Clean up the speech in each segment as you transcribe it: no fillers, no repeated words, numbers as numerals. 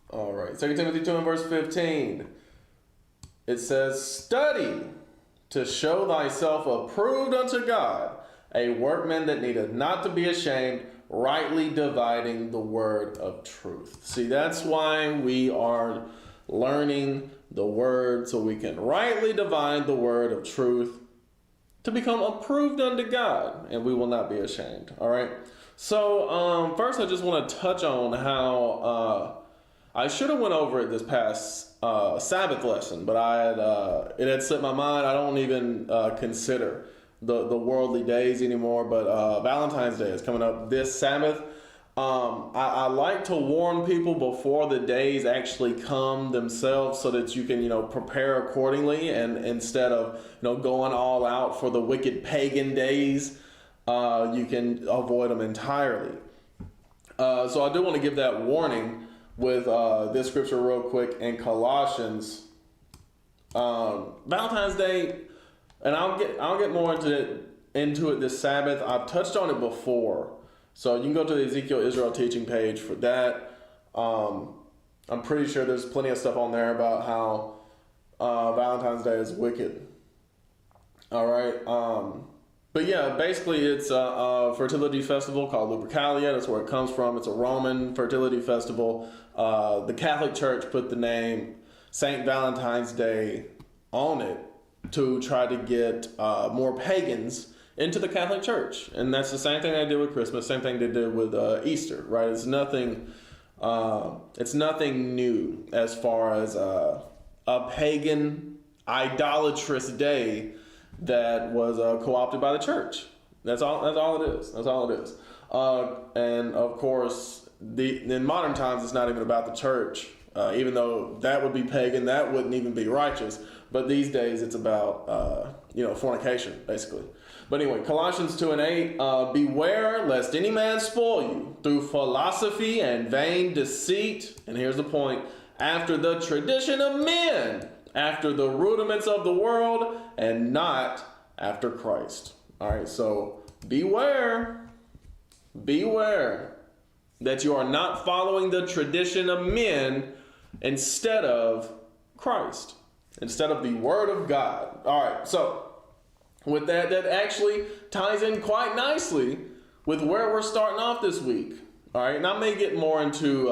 All right. 2 Timothy 2 and verse 15. It says, study to show thyself approved unto God, a workman that needeth not to be ashamed, rightly dividing the word of truth. See, that's why we are learning the word, so we can rightly divide the word of truth to become approved unto God, and we will not be ashamed. All right. So first, I just want to touch on how I should have went over it this past Sabbath lesson, but it had slipped my mind. I don't even consider the worldly days anymore. But Valentine's Day is coming up this Sabbath. I like to warn people before the days actually come themselves, so that you can prepare accordingly, and instead of going all out for the wicked pagan days, you can avoid them entirely. So I do want to give that warning with this scripture real quick in Colossians. Valentine's Day, and I'll get more into it this Sabbath. I've touched on it before, so you can go to the Ezekiel Israel teaching page for that. I'm pretty sure there's plenty of stuff on there about how Valentine's Day is wicked. All right. But yeah, basically it's a fertility festival called Lupercalia. That's where it comes from. It's a Roman fertility festival. The Catholic Church put the name St. Valentine's Day on it to try to get more pagans into the Catholic Church. And that's the same thing they did with Christmas, same thing they did with Easter, right? It's nothing new as far as a pagan, idolatrous day that was co-opted by the church. That's all it is. That's all it is. And of course, in modern times, it's not even about the church. Even though that would be pagan, that wouldn't even be righteous. But these days, it's about fornication, basically. But anyway, Colossians 2 and 8, beware lest any man spoil you through philosophy and vain deceit. And here's the point: after the tradition of men, after the rudiments of the world, and not after Christ. All right, so beware that you are not following the tradition of men instead of Christ, instead of the Word of God. All right, so with that actually ties in quite nicely with where we're starting off this week. All right, and I may get more into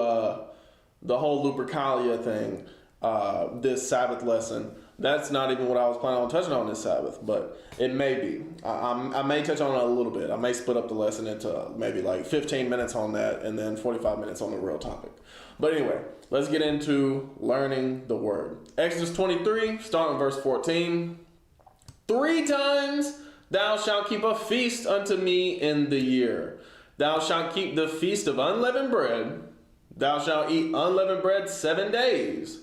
the whole Lupercalia thing this Sabbath lesson. That's not even what I was planning on touching on this Sabbath, but it may be. I may touch on it a little bit. I may split up the lesson into maybe like 15 minutes on that and then 45 minutes on the real topic. But anyway, let's get into learning the word. Exodus 23, starting verse 14. 3 times thou shalt keep a feast unto me in the year. Thou shalt keep the feast of unleavened bread. Thou shalt eat unleavened bread 7 days,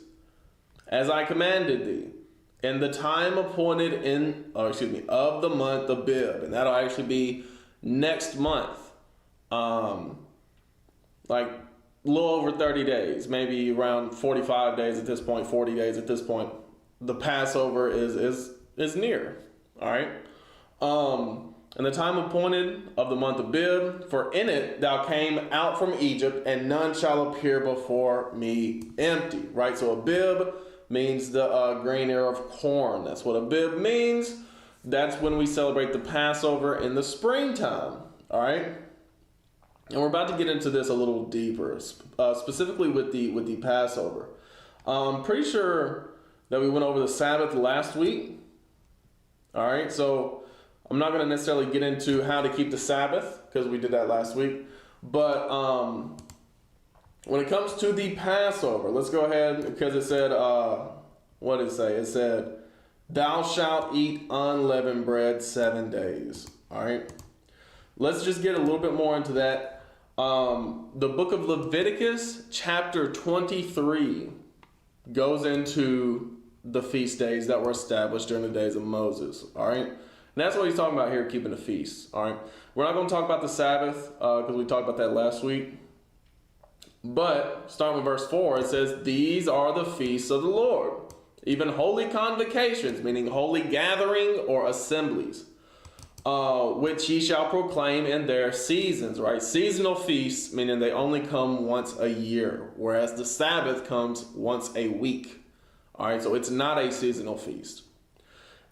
as I commanded thee, in the time appointed of the month of Abib. And that'll actually be next month. Like a little over 30 days, maybe around 45 days at this point, 40 days at this point. The Passover is near. All right. In the time appointed of the month of Abib, for in it thou came out from Egypt, and none shall appear before me empty. Right? So Abib means the green ear of corn. That's what Abib means. That's when we celebrate the Passover in the springtime. All right? And we're about to get into this a little deeper, specifically with the Passover. I'm pretty sure that we went over the Sabbath last week. All right, so I'm not going to necessarily get into how to keep the Sabbath because we did that last week. But when it comes to the Passover, let's go ahead, because it said, what did it say? It said, thou shalt eat unleavened bread 7 days. All right, let's just get a little bit more into that. The book of Leviticus, chapter 23, goes into the feast days that were established during the days of Moses. All right, and that's what he's talking about here, keeping the feasts. All right, we're not going to talk about the Sabbath because we talked about that last week. But starting with verse 4, it says, these are the feasts of the Lord, even holy convocations, meaning holy gathering or assemblies. which ye shall proclaim in their seasons, right? Seasonal feasts, meaning they only come once a year, whereas the Sabbath comes once a week. All right, so it's not a seasonal feast.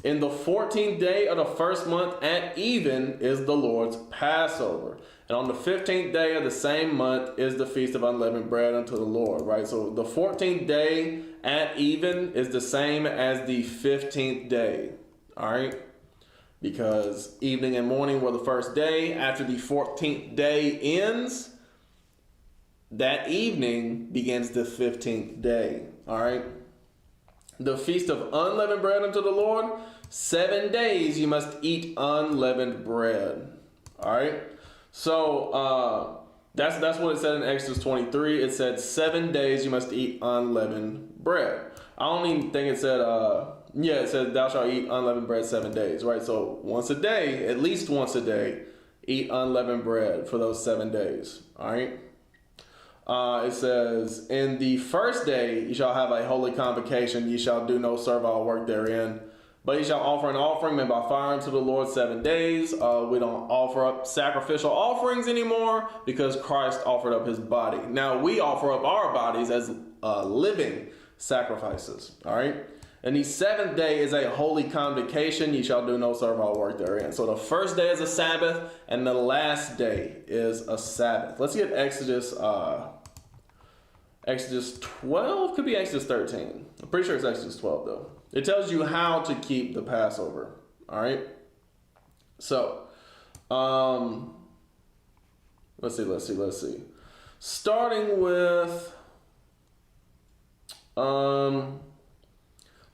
In the 14th day of the first month at even is the Lord's Passover. And on the 15th day of the same month is the Feast of Unleavened Bread unto the Lord, right? So the 14th day at even is the same as the 15th day, all right? Because evening and morning were the first day. After the 14th day ends, that evening begins the 15th day, all right? The Feast of Unleavened Bread unto the Lord, 7 days you must eat unleavened bread. All right. So that's what it said in Exodus 23. It said 7 days you must eat unleavened bread. I don't even think it said it said thou shalt eat unleavened bread 7 days, right? So once a day, at least once a day, eat unleavened bread for those 7 days. All right. It says, in the first day ye shall have a holy convocation, ye shall do no servile work therein, but ye shall offer an offering made by fire unto the Lord 7 days. We don't offer up sacrificial offerings anymore because Christ offered up his body. Now we offer up our bodies as living sacrifices. All right. And the 7th day is a holy convocation. Ye shall do no servile work therein. So the first day is a Sabbath, and the last day is a Sabbath. Let's get Exodus 12. Could be Exodus 13. I'm pretty sure it's Exodus 12 though. It tells you how to keep the Passover. All right. So, let's see. Starting with, so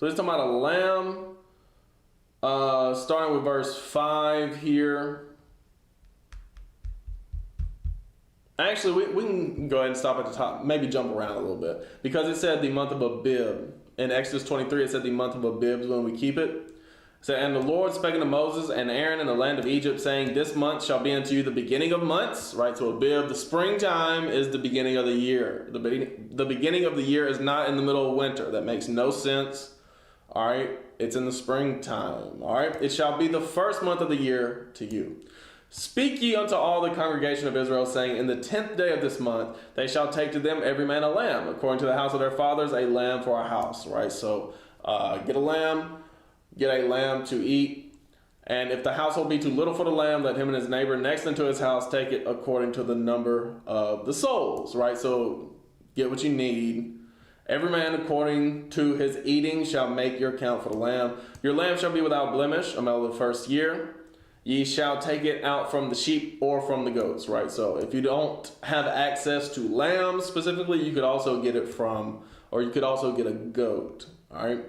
it's talking about a lamb, starting with verse 5 here. Actually, we can go ahead and stop at the top, maybe jump around a little bit. Because it said the month of Abib. In Exodus 23, it said the month of Abib is when we keep it. It said, and the Lord spake unto Moses and Aaron in the land of Egypt, saying, this month shall be unto you the beginning of months. Right, so Abib, the springtime, is the beginning of the year. The beginning of the year is not in the middle of winter. That makes no sense. All right, it's in the springtime. All right, it shall be the first month of the year to you. Speak ye unto all the congregation of Israel, saying, in the 10th day of this month they shall take to them every man a lamb, according to the house of their fathers, a lamb for a house. Right, so get a lamb to eat. And if the household be too little for the lamb, let him and his neighbor next unto his house take it according to the number of the souls. Right, so get what you need. Every man according to his eating shall make your count for the lamb. Your lamb shall be without blemish, a male of the first year. Ye shall take it out from the sheep or from the goats, right? So if you don't have access to lambs specifically, you could also get it from, or you could also get a goat, all right?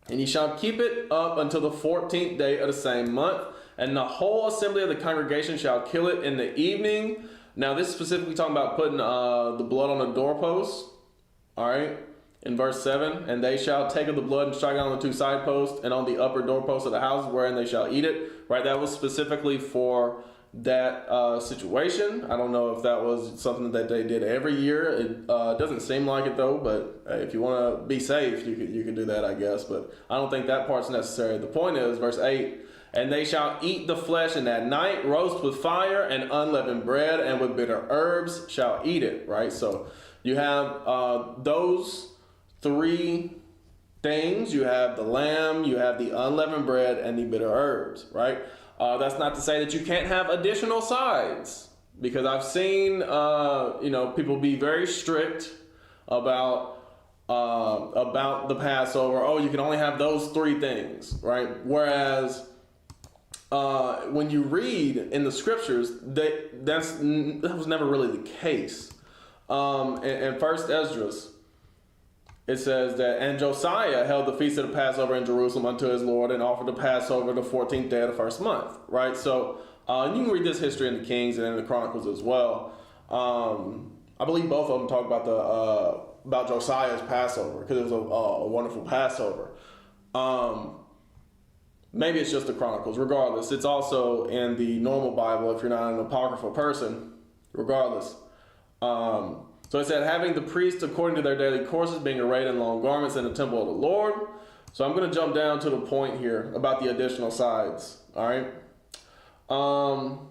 And ye shall keep it up until the 14th day of the same month, and the whole assembly of the congregation shall kill it in the evening. Now this is specifically talking about putting the blood on the doorpost. All right, in verse 7, and they shall take of the blood and strike it on the 2 side posts and on the upper doorposts of the house wherein they shall eat it. Right, that was specifically for that situation. I don't know if that was something that they did every year. It doesn't seem like it though, but if you want to be safe, you could do that, I guess. But I don't think that part's necessary. The point is, verse 8, and they shall eat the flesh in that night, roast with fire and unleavened bread, and with bitter herbs shall eat it. Right, so you have those 3 things. You have the lamb, you have the unleavened bread, and the bitter herbs, right? That's not to say that you can't have additional sides, because I've seen, people be very strict about the Passover. Oh, you can only have those 3 things, right? Whereas when you read in the scriptures, that was never really the case. In First Esdras, it says that, and Josiah held the feast of the Passover in Jerusalem unto his Lord, and offered the Passover the 14th day of the first month. Right, so you can read this history in the Kings and in the Chronicles as well. I believe both of them talk about Josiah's Passover, because it was a wonderful Passover. Maybe it's just the Chronicles. Regardless, it's also in the normal Bible if you're not an apocryphal person. Regardless. So it said, having the priests according to their daily courses, being arrayed in long garments in the temple of the Lord. So I'm going to jump down to the point here about the additional sides. All right. So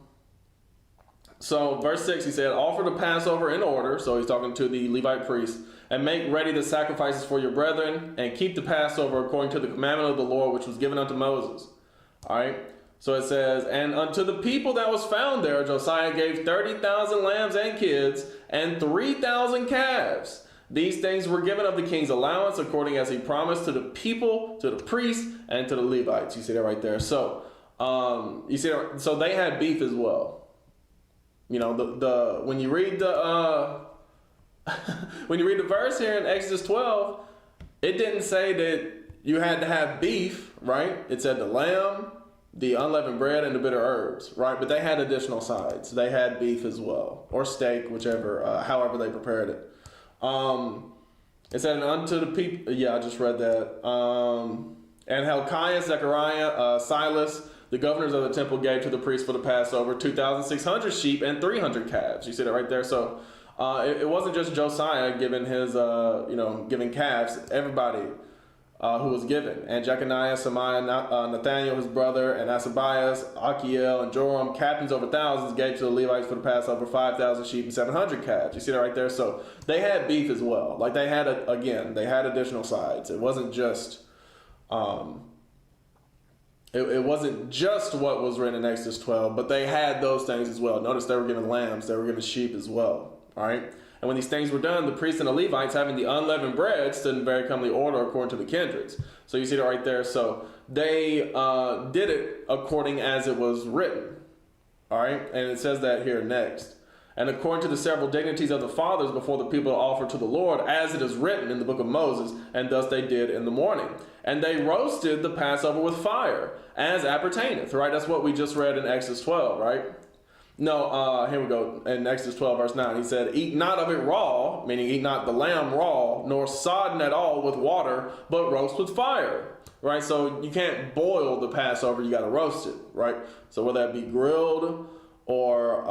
verse 6, he said, offer the Passover in order. So he's talking to the Levite priests. And make ready the sacrifices for your brethren, and keep the Passover according to the commandment of the Lord, which was given unto Moses. All right. So it says, and unto the people that was found there, Josiah gave 30,000 lambs and kids, and 3,000 calves. These things were given of the king's allowance, according as he promised to the people, to the priests, and to the Levites. You see that right there. So, you see that, so they had beef as well. You know, the when you read the when you read the verse here in Exodus 12, it didn't say that you had to have beef, right? It said the lamb, the unleavened bread, and the bitter herbs, right? But they had additional sides. They had beef as well, or steak, whichever, however they prepared it. It said, unto the people, yeah, I just read that. And Hilkiah, Zechariah, Silas, the governors of the temple, gave to the priests for the Passover 2,600 sheep and 300 calves. You see that right there? So it wasn't just Josiah giving his, giving calves. Everybody who was given. And Jeconiah, Shemaiah, Nathaniel, his brother, and Asabias, Achiel, and Joram, captains over thousands, gave to the Levites for the Passover 5,000 sheep and 700 calves. You see that right there? So they had beef as well. Like they had, they had additional sides. It wasn't just, it wasn't just what was written in Exodus 12, but they had those things as well. Notice they were given lambs, they were given sheep as well. All right. And when these things were done, the priests and the Levites, having the unleavened bread, stood in very comely order according to the kindreds. So you see that right there. So they did it according as it was written. All right. And it says that here next. And according to the several dignities of the fathers before the people to offer to the Lord, as it is written in the book of Moses, and thus they did in the morning. And they roasted the Passover with fire, as appertaineth. Right. That's what we just read in Exodus 12, right? No, here we go. In Exodus 12, verse 9, he said, eat not of it raw, meaning eat not the lamb raw, nor sodden at all with water, but roast with fire. Right? So you can't boil the Passover, you got to roast it. Right? So whether that be grilled or,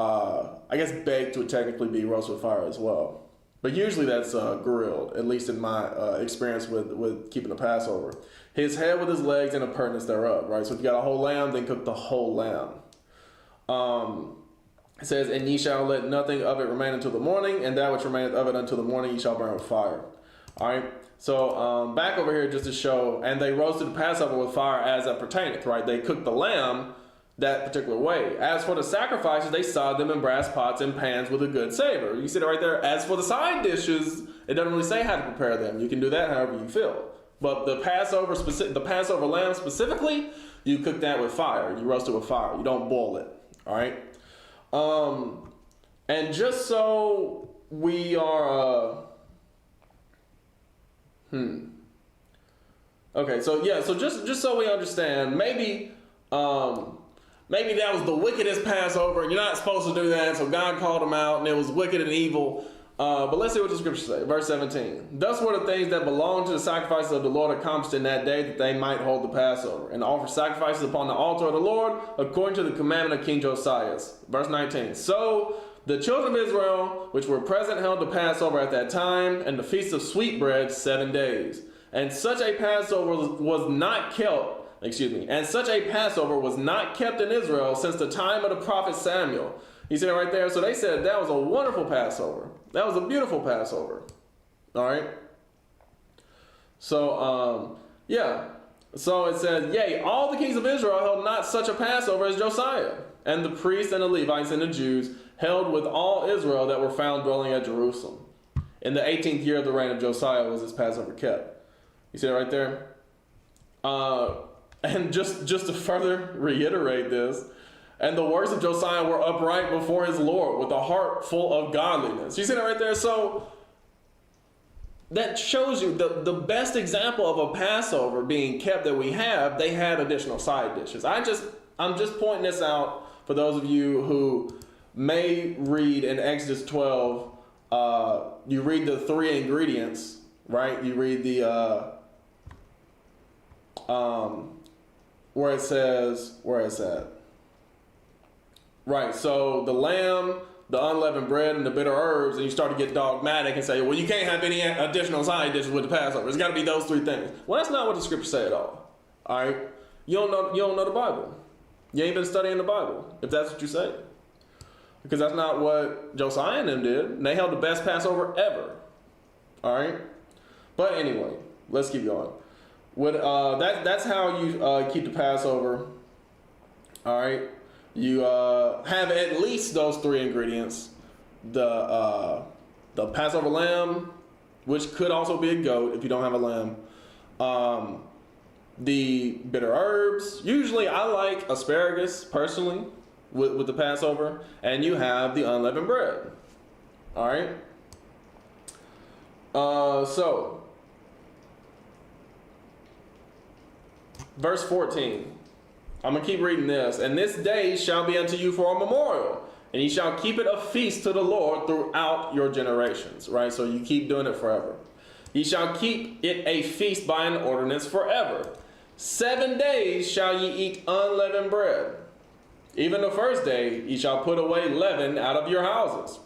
I guess baked would technically be roast with fire as well. But usually that's grilled, at least in my experience with keeping the Passover. His head with his legs and appurtenance thereof. Right? So if you got a whole lamb, then cook the whole lamb. It says, and ye shall let nothing of it remain until the morning, and that which remaineth of it until the morning ye shall burn with fire. All right. So back over here just to show, and they roasted the Passover with fire as it pertaineth. Right. They cooked the lamb that particular way. As for the sacrifices, they sod them in brass pots and pans with a good savor. You see that right there. As for the side dishes, it doesn't really say how to prepare them. You can do that however you feel. But the Passover lamb specifically, you cook that with fire. You roast it with fire. You don't boil it. All right. And just so we are, okay, so yeah, so just so we understand, maybe that was the wickedest Passover, and you're not supposed to do that, so God called them out, and it was wicked and evil. But let's see what the scriptures say. Verse 17. Thus were the things that belonged to the sacrifices of the Lord accomplished in that day, that they might hold the Passover, and offer sacrifices upon the altar of the Lord, according to the commandment of King Josiah. Verse 19. So the children of Israel, which were present, held the Passover at that time, and the feast of sweetbread 7 days. And such a Passover was not kept, and such a Passover was not kept in Israel since the time of the prophet Samuel. You see that right there? So they said that was a wonderful Passover. That was a beautiful Passover. All right. So, yeah. So it says, yea, all the kings of Israel held not such a Passover as Josiah. And the priests and the Levites and the Jews held with all Israel that were found dwelling at Jerusalem. In the 18th year of the reign of Josiah was this Passover kept. You see that right there? And just to further reiterate this, and the works of Josiah were upright before his Lord with a heart full of godliness. You see that right there? So that shows you the best example of a Passover being kept that we have. They had additional side dishes. I'm just pointing this out for those of you who may read in Exodus 12. You read the 3 ingredients, right? You read the where it says, where is that? Right, so the lamb, the unleavened bread, and the bitter herbs, and you start to get dogmatic and say, well, you can't have any additional side dishes with the Passover. It's got to be those 3 things. Well, that's not what the scriptures say at all. All right, you don't know the Bible. You ain't been studying the Bible, if that's what you say. Because that's not what Josiah and them did. And they held the best Passover ever. All right? But anyway, let's keep going. That's how you keep the Passover. All right? You have at least those three ingredients. The Passover lamb, which could also be a goat if you don't have a lamb. The bitter herbs. Usually I like asparagus, personally, with the Passover. And you have the unleavened bread. All right? So, verse 14. I'm going to keep reading this. And this day shall be unto you for a memorial, and ye shall keep it a feast to the Lord throughout your generations. Right? So you keep doing it forever. Ye shall keep it a feast by an ordinance forever. 7 days shall ye eat unleavened bread. Even the first day ye shall put away leaven out of your houses.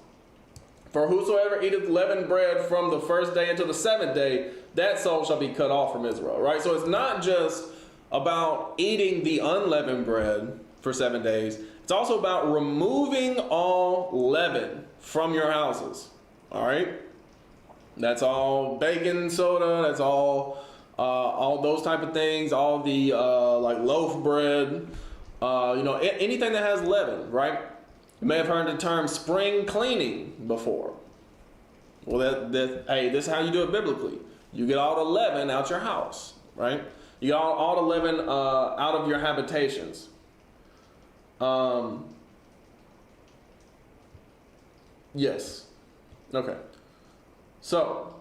For whosoever eateth leavened bread from the first day until the 7th day, that soul shall be cut off from Israel. Right? So it's not just about eating the unleavened bread for 7 days. It's also about removing all leaven from your houses. All right? That's all baking soda. That's all those type of things. All the like loaf bread. Anything that has leaven, right? You may have heard the term spring cleaning before. Well, hey, this is how you do it biblically. You get all the leaven out your house, right? You get all the leaven out of your habitations. Yes. Okay. So,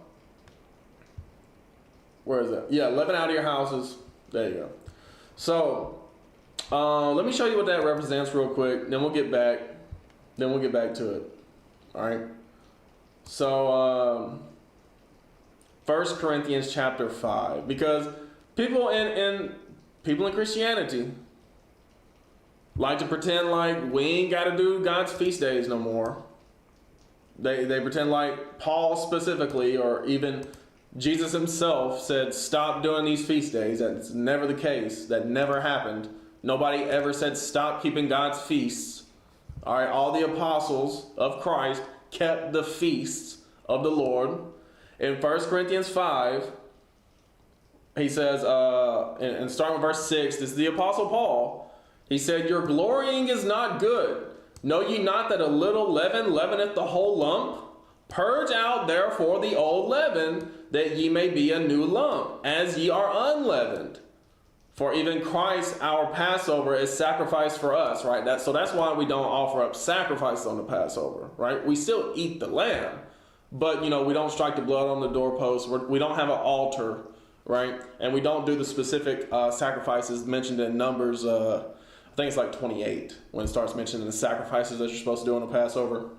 where is that? Yeah, leaven out of your houses. There you go. So, let me show you what that represents real quick. Then we'll get back. To it. All right. So, 1 Corinthians chapter 5, because people in Christianity like to pretend like we ain't got to do God's feast days no more. They pretend like Paul specifically, or even Jesus himself, said stop doing these feast days. That's never the case. That never happened. Nobody ever said stop keeping God's feasts. All right, all the apostles of Christ kept the feasts of the Lord. In 1 Corinthians 5, he says, and starting with verse 6, this is the apostle Paul. He said, your glorying is not good. Know ye not that a little leaven leaveneth the whole lump? Purge out therefore the old leaven, that ye may be a new lump, as ye are unleavened. For even Christ, our Passover, is sacrificed for us, right? So that's why we don't offer up sacrifices on the Passover, right? We still eat the lamb, but, we don't strike the blood on the doorpost. We don't have an altar, right? And we don't do the specific sacrifices mentioned in Numbers, I think it's like 28, when it starts mentioning the sacrifices that you're supposed to do on the Passover.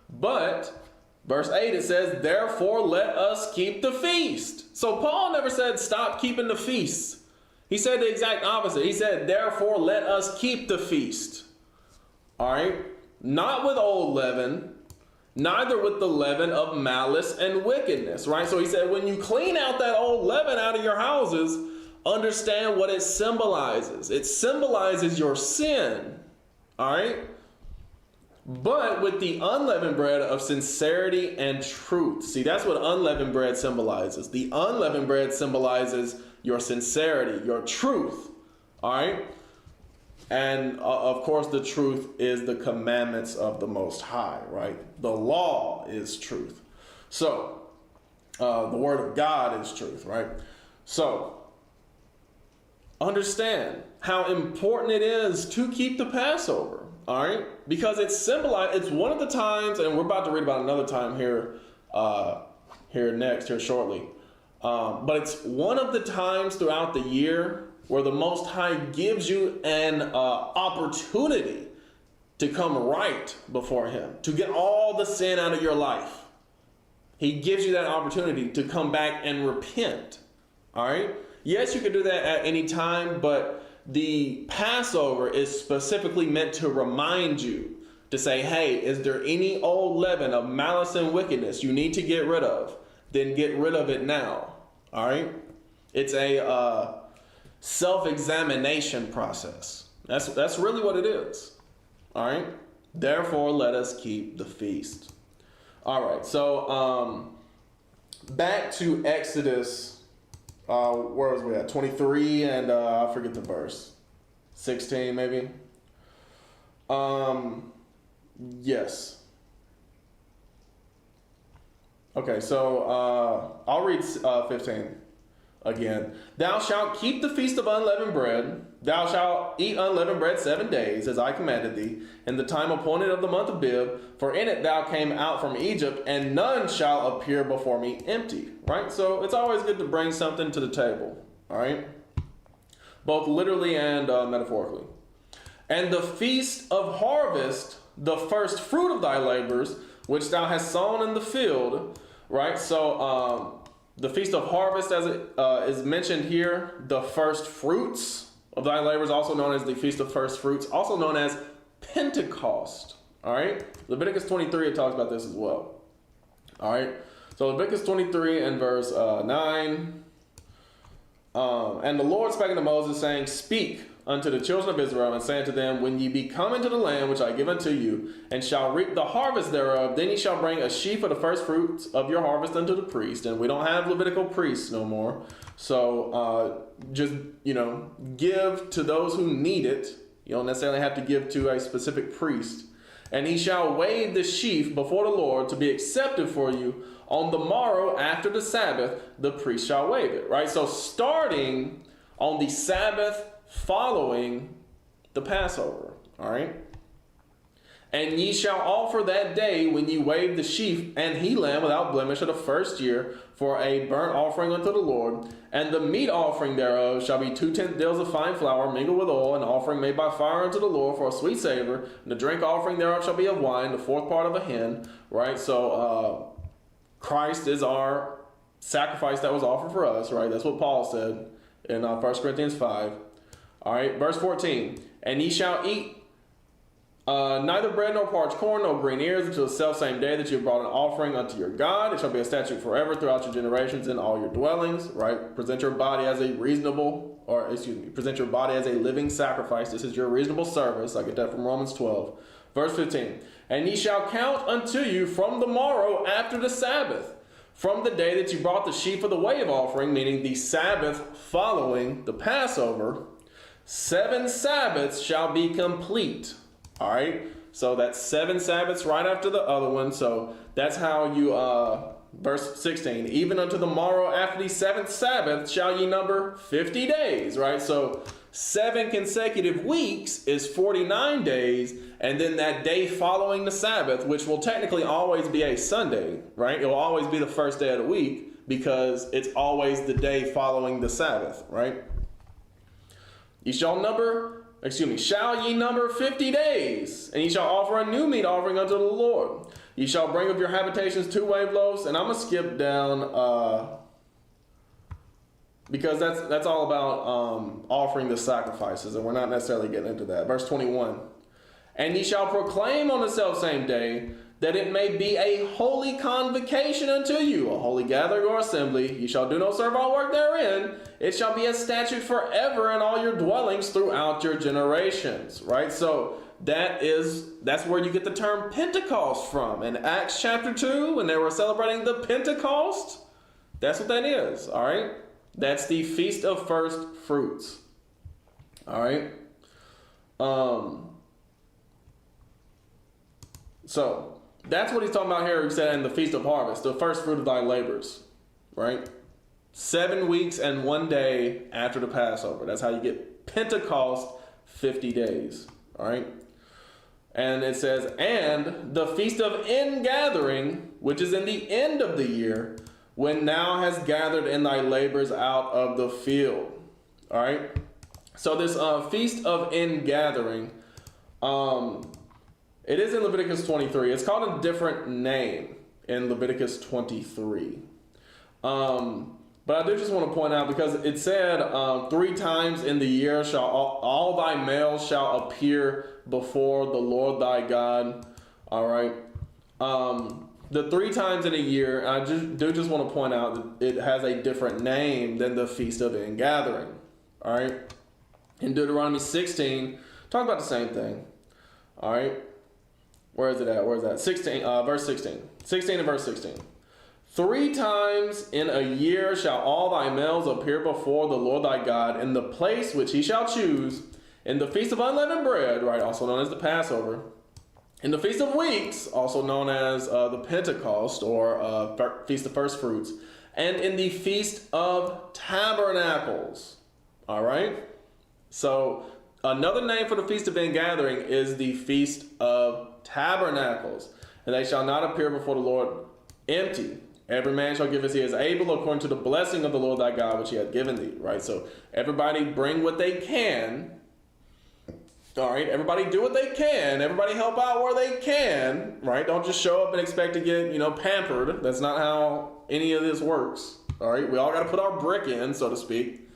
But verse 8, it says, therefore let us keep the feast. So Paul never said stop keeping the feast. He said the exact opposite. He said, therefore let us keep the feast. All right? Not with old leaven, neither with the leaven of malice and wickedness, right? So he said, when you clean out that old leaven out of your houses, understand what it symbolizes. It symbolizes your sin. All right? But with the unleavened bread of sincerity and truth. See, that's what unleavened bread symbolizes. The unleavened bread symbolizes your sincerity, your truth. All right? And of course, the truth is the commandments of the Most High, right? The law is truth. So, the Word of God is truth, right? So, understand how important it is to keep the Passover. All right, because it's symbolized. It's one of the times, and we're about to read about another time here shortly. But it's one of the times throughout the year where the Most High gives you an opportunity to come right before Him, to get all the sin out of your life. He gives you that opportunity to come back and repent. All right. Yes, you can do that at any time, but the Passover is specifically meant to remind you to say, hey, is there any old leaven of malice and wickedness you need to get rid of? Then get rid of it now. All right? It's self-examination process. That's really what it is. All right. Therefore, let us keep the feast. All right. So back to Exodus. Where was we at? 23 and I forget the verse. 16 maybe. Yes. Okay, so I'll read 15 again. Thou shalt keep the feast of unleavened bread. Thou shalt eat unleavened bread 7 days, as I commanded thee, in the time appointed of the month of Bib. For in it thou came out from Egypt, and none shall appear before me empty. Right? So it's always good to bring something to the table. All right? Both literally and metaphorically. And the feast of harvest, the first fruit of thy labors, which thou hast sown in the field, right? So the feast of harvest, as it is mentioned here, the first fruits of thy labors, also known as the feast of first fruits, also known as Pentecost. All right, Leviticus 23, it talks about this as well. All right, so Leviticus 23 and verse 9. And the Lord spake unto Moses, saying, Speak unto the children of Israel, and say unto them, When ye be come into the land which I give unto you, and shall reap the harvest thereof, then ye shall bring a sheaf of the first fruits of your harvest unto the priest. And we don't have Levitical priests no more. So just, give to those who need it. You don't necessarily have to give to a specific priest. And he shall wave the sheaf before the Lord to be accepted for you. On the morrow after the Sabbath, the priest shall wave it. Right? So starting on the Sabbath following the Passover. All right. And ye shall offer that day when ye wave the sheaf and he lamb without blemish of the first year for a burnt offering unto the Lord. And the meat offering thereof shall be 2/10 deals of fine flour mingled with oil, an offering made by fire unto the Lord for a sweet savor. And the drink offering thereof shall be of wine, the fourth part of a hin. Right. So Christ is our sacrifice that was offered for us. Right. That's what Paul said in 1 Corinthians 5. All right, verse 14. And ye shall eat neither bread nor parched corn nor green ears until the selfsame day that you have brought an offering unto your God. It shall be a statute forever throughout your generations in all your dwellings. Right? Present your body as a present your body as a living sacrifice. This is your reasonable service. I get that from Romans 12. Verse 15. And ye shall count unto you from the morrow after the Sabbath, from the day that you brought the sheaf of the wave offering, meaning the Sabbath following the Passover. 7 Sabbaths shall be complete. All right. So that's 7 Sabbaths right after the other one. So that's how you, verse 16, even unto the morrow after the 7th Sabbath shall ye number 50 days. Right. So 7 consecutive weeks is 49 days. And then that day following the Sabbath, which will technically always be a Sunday. Right. It will always be the first day of the week because it's always the day following the Sabbath. Right. Shall ye number 50 days, and ye shall offer a new meat offering unto the Lord. Ye shall bring of your habitations 2 wave loaves, and I'm gonna skip down because that's all about offering the sacrifices, and we're not necessarily getting into that. Verse 21. And ye shall proclaim on the selfsame day that it may be a holy convocation unto you, a holy gathering or assembly. Ye shall do no servile work therein. It shall be a statute forever in all your dwellings throughout your generations. Right? So that's where you get the term Pentecost from. In Acts chapter 2, when they were celebrating the Pentecost, that's what that is. All right? That's the Feast of First Fruits. All right? So that's what he's talking about here. He said in the Feast of Harvest, the first fruit of thy labors, right? 7 weeks and 1 day after the Passover. That's how you get Pentecost, 50 days, all right? And it says, and the Feast of Ingathering, which is in the end of the year, when thou hast gathered in thy labors out of the field, all right? So this Feast of Ingathering, it is in Leviticus 23. It's called a different name in Leviticus 23. But I do just want to point out, because it said 3 times in the year shall all thy males shall appear before the Lord thy God. All right. The 3 times in a year, I just want to point out that it has a different name than the Feast of Ingathering. All right. In Deuteronomy 16, talk about the same thing. All right. Where is it at? Where is that? 16, verse 16. 16 and verse 16. 3 times in a year shall all thy males appear before the Lord thy God in the place which he shall choose, in the feast of unleavened bread, right, also known as the Passover, in the feast of weeks, also known as the Pentecost or feast of first fruits, and in the feast of tabernacles. All right. So another name for the feast of ingathering is the feast of tabernacles, and they shall not appear before the Lord empty. Every man shall give as he is able, according to the blessing of the Lord thy God, which he hath given thee. Right? So everybody bring what they can. All right? Everybody do what they can. Everybody help out where they can. Right? Don't just show up and expect to get, pampered. That's not how any of this works. All right? We all got to put our brick in, so to speak.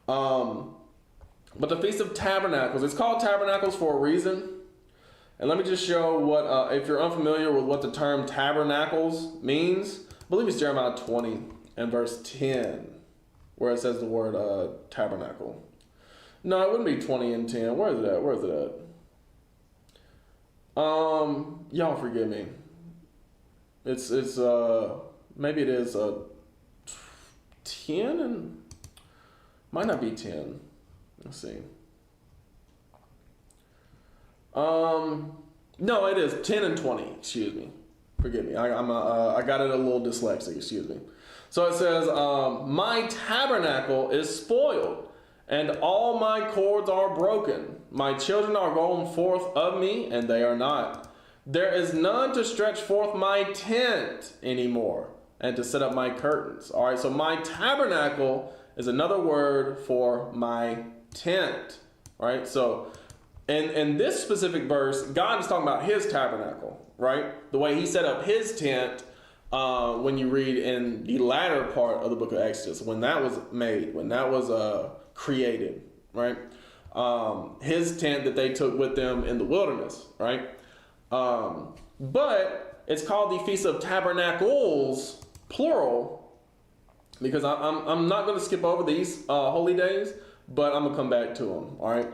But the Feast of Tabernacles, it's called Tabernacles for a reason. And let me just show what, if you're unfamiliar with what the term tabernacles means, I believe it's Jeremiah 20 and verse 10, where it says the word tabernacle. No, it wouldn't be 20 and 10. Where is it at? Where is it at? Y'all forgive me. It's maybe it is 10 and might not be 10. Let's see. No, it is 10 and 20. Excuse me. Forgive me. I got it a little dyslexic. Excuse me. So it says, my tabernacle is spoiled, and all my cords are broken. My children are gone forth of me, and they are not. There is none to stretch forth my tent anymore, and to set up my curtains. All right. So my tabernacle is another word for my tent. All right. So in this specific verse, God is talking about his tabernacle, right? The way he set up his tent when you read in the latter part of the book of Exodus, when that was made, when that was created, right? His tent that they took with them in the wilderness, right? But it's called the Feast of Tabernacles, plural, because I'm not going to skip over these holy days, but I'm going to come back to them, all right?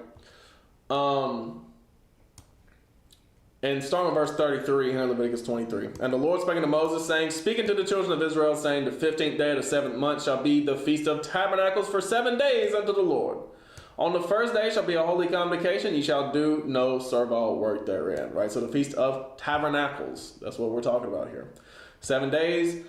And starting with verse 33 here in Leviticus 23. And the Lord spake unto Moses, saying, speaking to the children of Israel, saying, the 15th day of the 7th month shall be the Feast of Tabernacles for 7 days unto the Lord. On the first day shall be a holy convocation. Ye shall do no servile work therein. Right? So the Feast of Tabernacles. That's what we're talking about here. 7 days.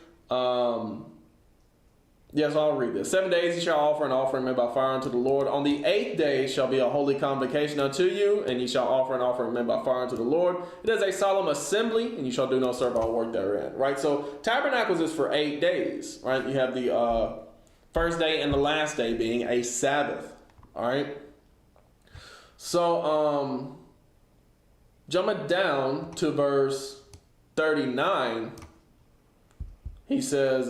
Yes, I'll read this. 7 days ye shall offer an offering made by fire unto the Lord. On the 8th day shall be a holy convocation unto you, and ye shall offer an offering made by fire unto the Lord. It is a solemn assembly, and you shall do no servile work therein. Right? So tabernacles is for 8 days. Right? You have the first day and the last day being a Sabbath. All right? So jumping down to verse 39, he says,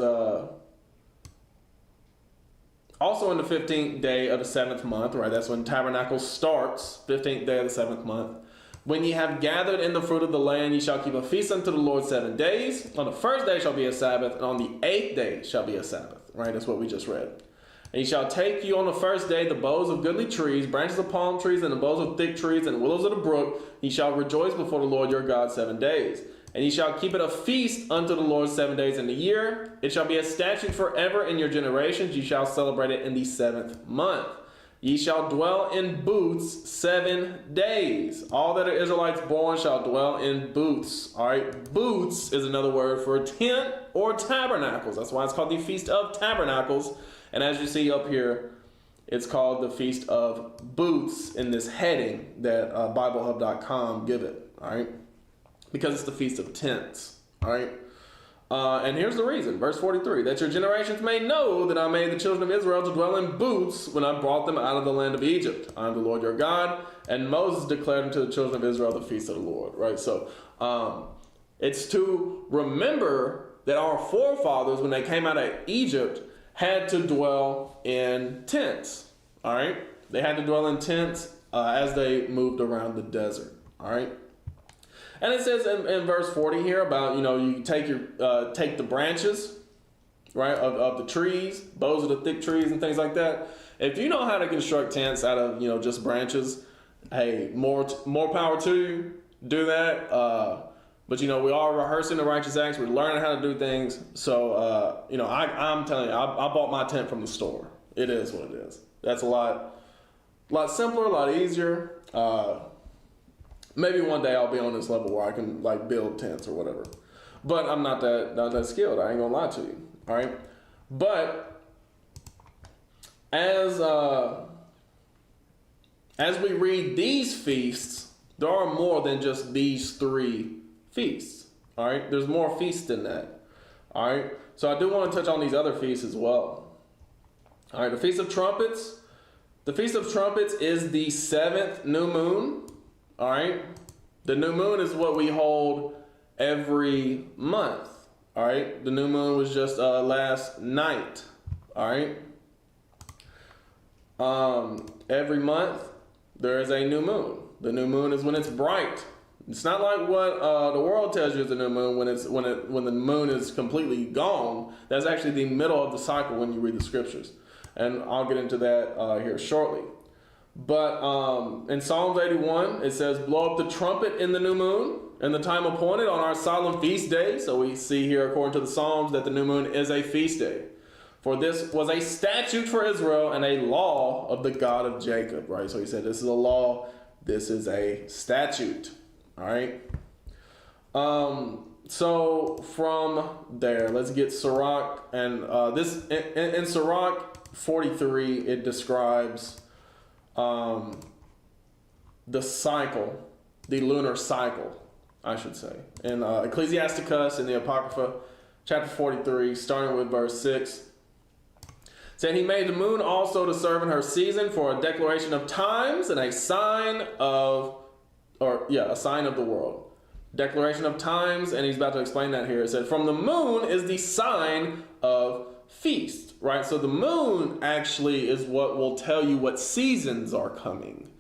also in the 15th day of the 7th month, right? That's when tabernacle starts, 15th day of the 7th month. When ye have gathered in the fruit of the land, ye shall keep a feast unto the Lord 7 days. On the first day shall be a Sabbath, and on the 8th day shall be a Sabbath, right? That's what we just read. And ye shall take you on the first day the boughs of goodly trees, branches of palm trees, and the boughs of thick trees, and willows of the brook. Ye shall rejoice before the Lord your God 7 days. And ye shall keep it a feast unto the Lord 7 days in the year. It shall be a statute forever in your generations. Ye shall celebrate it in the 7th month. Ye shall dwell in booths 7 days. All that are Israelites born shall dwell in booths. All right, booths is another word for tent or tabernacles. That's why it's called the Feast of Tabernacles. And as you see up here, it's called the Feast of Booths in this heading that BibleHub.com give it. All right. Because it's the Feast of Tents, all right? And here's the reason, verse 43, that your generations may know that I made the children of Israel to dwell in booths when I brought them out of the land of Egypt. I am the Lord your God. And Moses declared unto the children of Israel the feast of the Lord, right? So it's to remember that our forefathers, when they came out of Egypt, had to dwell in tents, all right? They had to dwell in tents as they moved around the desert, all right? And it says in verse 40 here about, you take the branches, right, of the trees. Those are the thick trees and things like that. If you know how to construct tents out of, just branches, hey, more power to you. Do that. But we are rehearsing the righteous acts. We're learning how to do things. So I'm telling you, I bought my tent from the store. It is what it is. That's a lot simpler, a lot easier. Maybe one day I'll be on this level where I can like build tents or whatever. But I'm not that skilled. I ain't gonna lie to you. All right. But as we read these feasts, there are more than just these 3 feasts. All right. There's more feasts than that. All right. So I do want to touch on these other feasts as well. All right. The Feast of Trumpets. The Feast of Trumpets is the 7th new moon. All right. The new moon is what we hold every month. All right. The new moon was just last night. All right. Every month there is a new moon. The new moon is when it's bright. It's not like what the world tells you is the new moon when the moon is completely gone. That's actually the middle of the cycle when you read the scriptures, and I'll get into that here shortly. But in Psalms 81, it says, "Blow up the trumpet in the new moon, in the time appointed on our solemn feast day." So we see here, according to the Psalms, that the new moon is a feast day. "For this was a statute for Israel and a law of the God of Jacob." Right? So he said, this is a law, this is a statute. All right. So from there, let's get Sirach, and this in Sirach 43, it describes the cycle, the lunar cycle, I should say. In Ecclesiasticus in the Apocrypha, chapter 43, starting with verse 6, said, "He made the moon also to serve in her season for a declaration of times and a sign of the world." Declaration of times, and he's about to explain that here. It said, "From the moon is the sign of feast," right? So the moon actually is what will tell you what seasons are coming.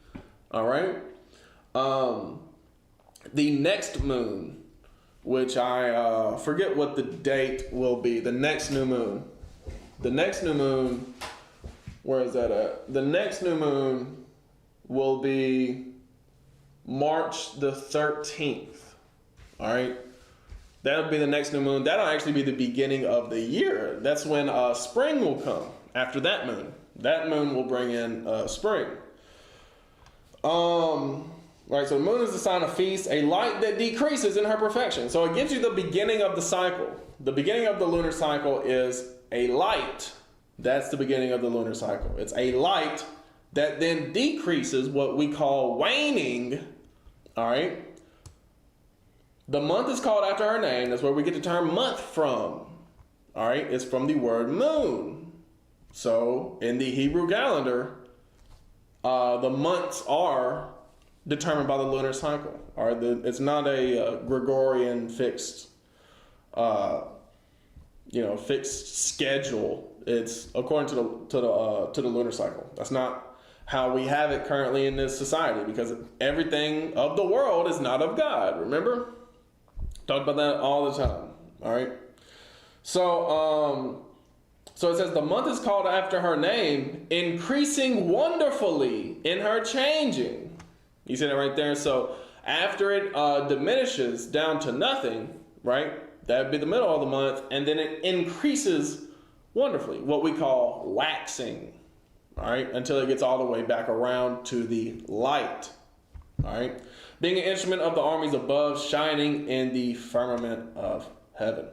All right. The next moon, which I forget what the date will be. The next new moon. Where is that at? The next new moon will be March the 13th. All right. That'll be the next new moon. That'll actually be the beginning of the year. That's when spring will come after that moon. That moon will bring in spring. Right, so the moon is the sign of feast, a light that decreases in her perfection. So it gives you the beginning of the cycle. The beginning of the lunar cycle is a light. That's the beginning of the lunar cycle. It's a light that then decreases, what we call waning. All right. The month is called after her name. That's where we get the term month from. All right. It's from the word moon. So in the Hebrew calendar, the months are determined by the lunar cycle. All right. It's not a Gregorian fixed schedule. It's according to the lunar cycle. That's not how we have it currently in this society, because everything of the world is not of God. Remember? Talk about that all the time. All right. So it says the month is called after her name, increasing wonderfully in her changing. You see that right there? So after it diminishes down to nothing, right? That would be the middle of the month, and then it increases wonderfully, what we call waxing, all right, until it gets all the way back around to the light, all right, being an instrument of the armies above, shining in the firmament of heaven,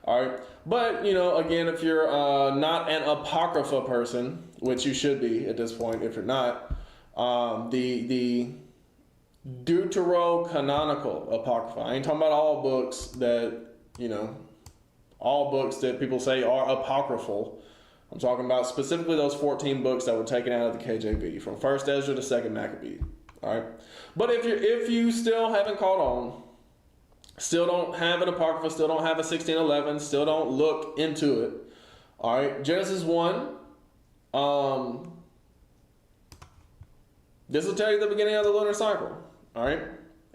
all right. But, again, if you're not an Apocrypha person, which you should be at this point if you're not, the Deuterocanonical Apocrypha, I ain't talking about all books that, all books that people say are apocryphal. I'm talking about specifically those 14 books that were taken out of the KJV, from 1st Ezra to 2nd Maccabee. All right. But if you still haven't caught on, still don't have an Apocrypha, still don't have a 1611, still don't look into it. All right. Genesis 1. This will tell you the beginning of the lunar cycle. All right.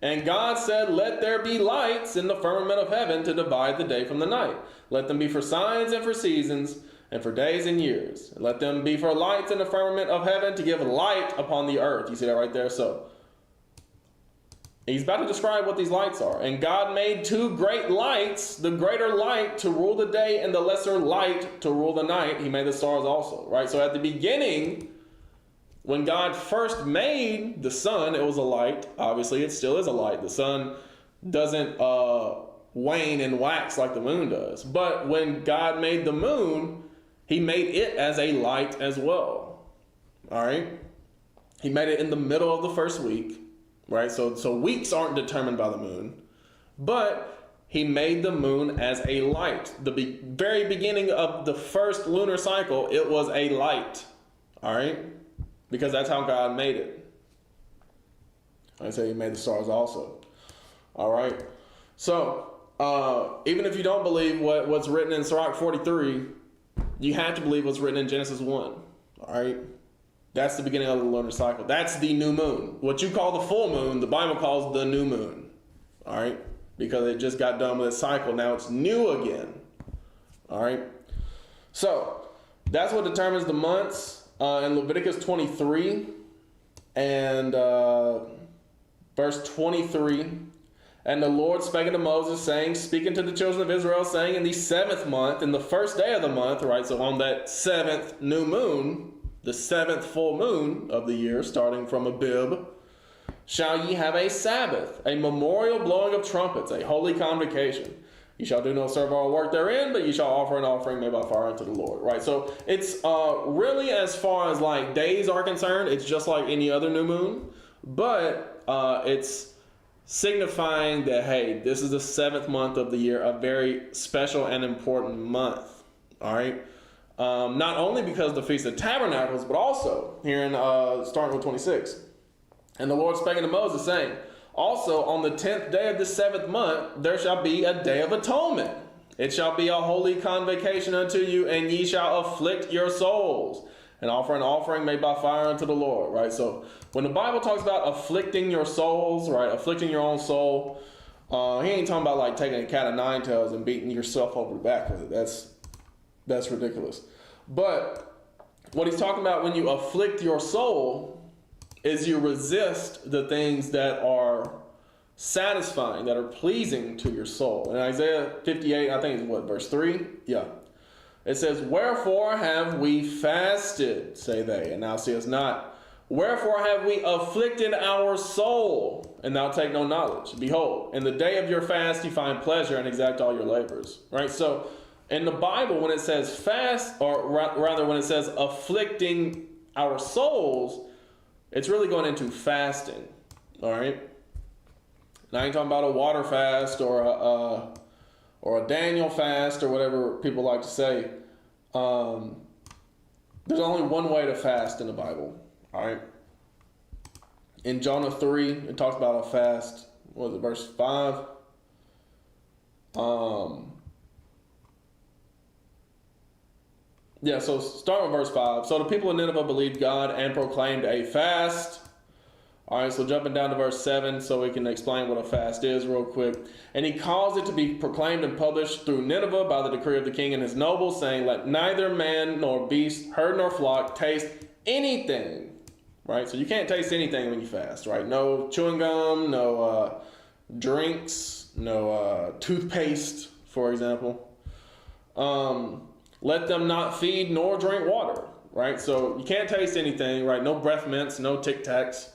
And God said, let there be lights in the firmament of heaven to divide the day from the night. Let them be for signs and for seasons and for days and years. And let them be for lights in the firmament of heaven to give light upon the earth. You see that right there? So he's about to describe what these lights are. And God made two great lights, the greater light to rule the day and the lesser light to rule the night. He made the stars also, right? So at the beginning, when God first made the sun, it was a light. Obviously, it still is a light. The sun doesn't wane and wax like the moon does. But when God made the moon, he made it as a light as well. All right? He made it in the middle of the first week, right? So weeks aren't determined by the moon. But he made the moon as a light. The very beginning of the first lunar cycle, it was a light. All right? Because that's how God made it. I say he made the stars also. All right. So even if you don't believe what's written in Sirach 43, you have to believe what's written in Genesis 1. All right. That's the beginning of the lunar cycle. That's the new moon. What you call the full moon, the Bible calls the new moon. All right. Because it just got done with its cycle. Now it's new again. All right. So that's what determines the months. In Leviticus 23 and verse 23, and the Lord spake unto Moses, saying, speaking to the children of Israel, saying, in the 7th month, in the first day of the month, right, so on that 7th new moon, the 7th full moon of the year, starting from Abib, shall ye have a Sabbath, a memorial blowing of trumpets, a holy convocation. You shall do no servile work therein, but you shall offer an offering made by fire unto the Lord. Right? So it's really, as far as like days are concerned, it's just like any other new moon. But it's signifying that, hey, this is the 7th month of the year, a very special and important month. All right? Not only because of the Feast of Tabernacles, but also here in starting with 26. And the Lord spake unto Moses, saying, also, on the 10th day of the 7th month, there shall be a day of atonement. It shall be a holy convocation unto you, and ye shall afflict your souls, and offer an offering made by fire unto the Lord. Right? So, when the Bible talks about afflicting your souls, right, afflicting your own soul, he ain't talking about like taking a cat of nine tails and beating yourself over the back with it. That's ridiculous. But what he's talking about when you afflict your soul is you resist the things that are satisfying, that are pleasing to your soul. In Isaiah 58, I think it's what, verse 3? Yeah. It says, wherefore have we fasted, say they, and thou seest not. Wherefore have we afflicted our soul, and thou take no knowledge. Behold, in the day of your fast you find pleasure and exact all your labors. Right? So in the Bible, when it says fast, or rather when it says afflicting our souls, it's really going into fasting, all right? Now I ain't talking about a water fast or a Daniel fast or whatever people like to say. There's only one way to fast in the Bible, all right? In Jonah 3, it talks about a fast. What was it, verse 5? Yeah, so start with verse 5. So the people of Nineveh believed God and proclaimed a fast. All right, so jumping down to verse 7 so we can explain what a fast is real quick. And he caused it to be proclaimed and published through Nineveh by the decree of the king and his nobles, saying, let neither man nor beast, herd nor flock taste anything. Right, so you can't taste anything when you fast, right? No chewing gum, no drinks, no toothpaste, for example. Let them not feed nor drink water, right? So you can't taste anything, right? No breath mints, no Tic Tacs.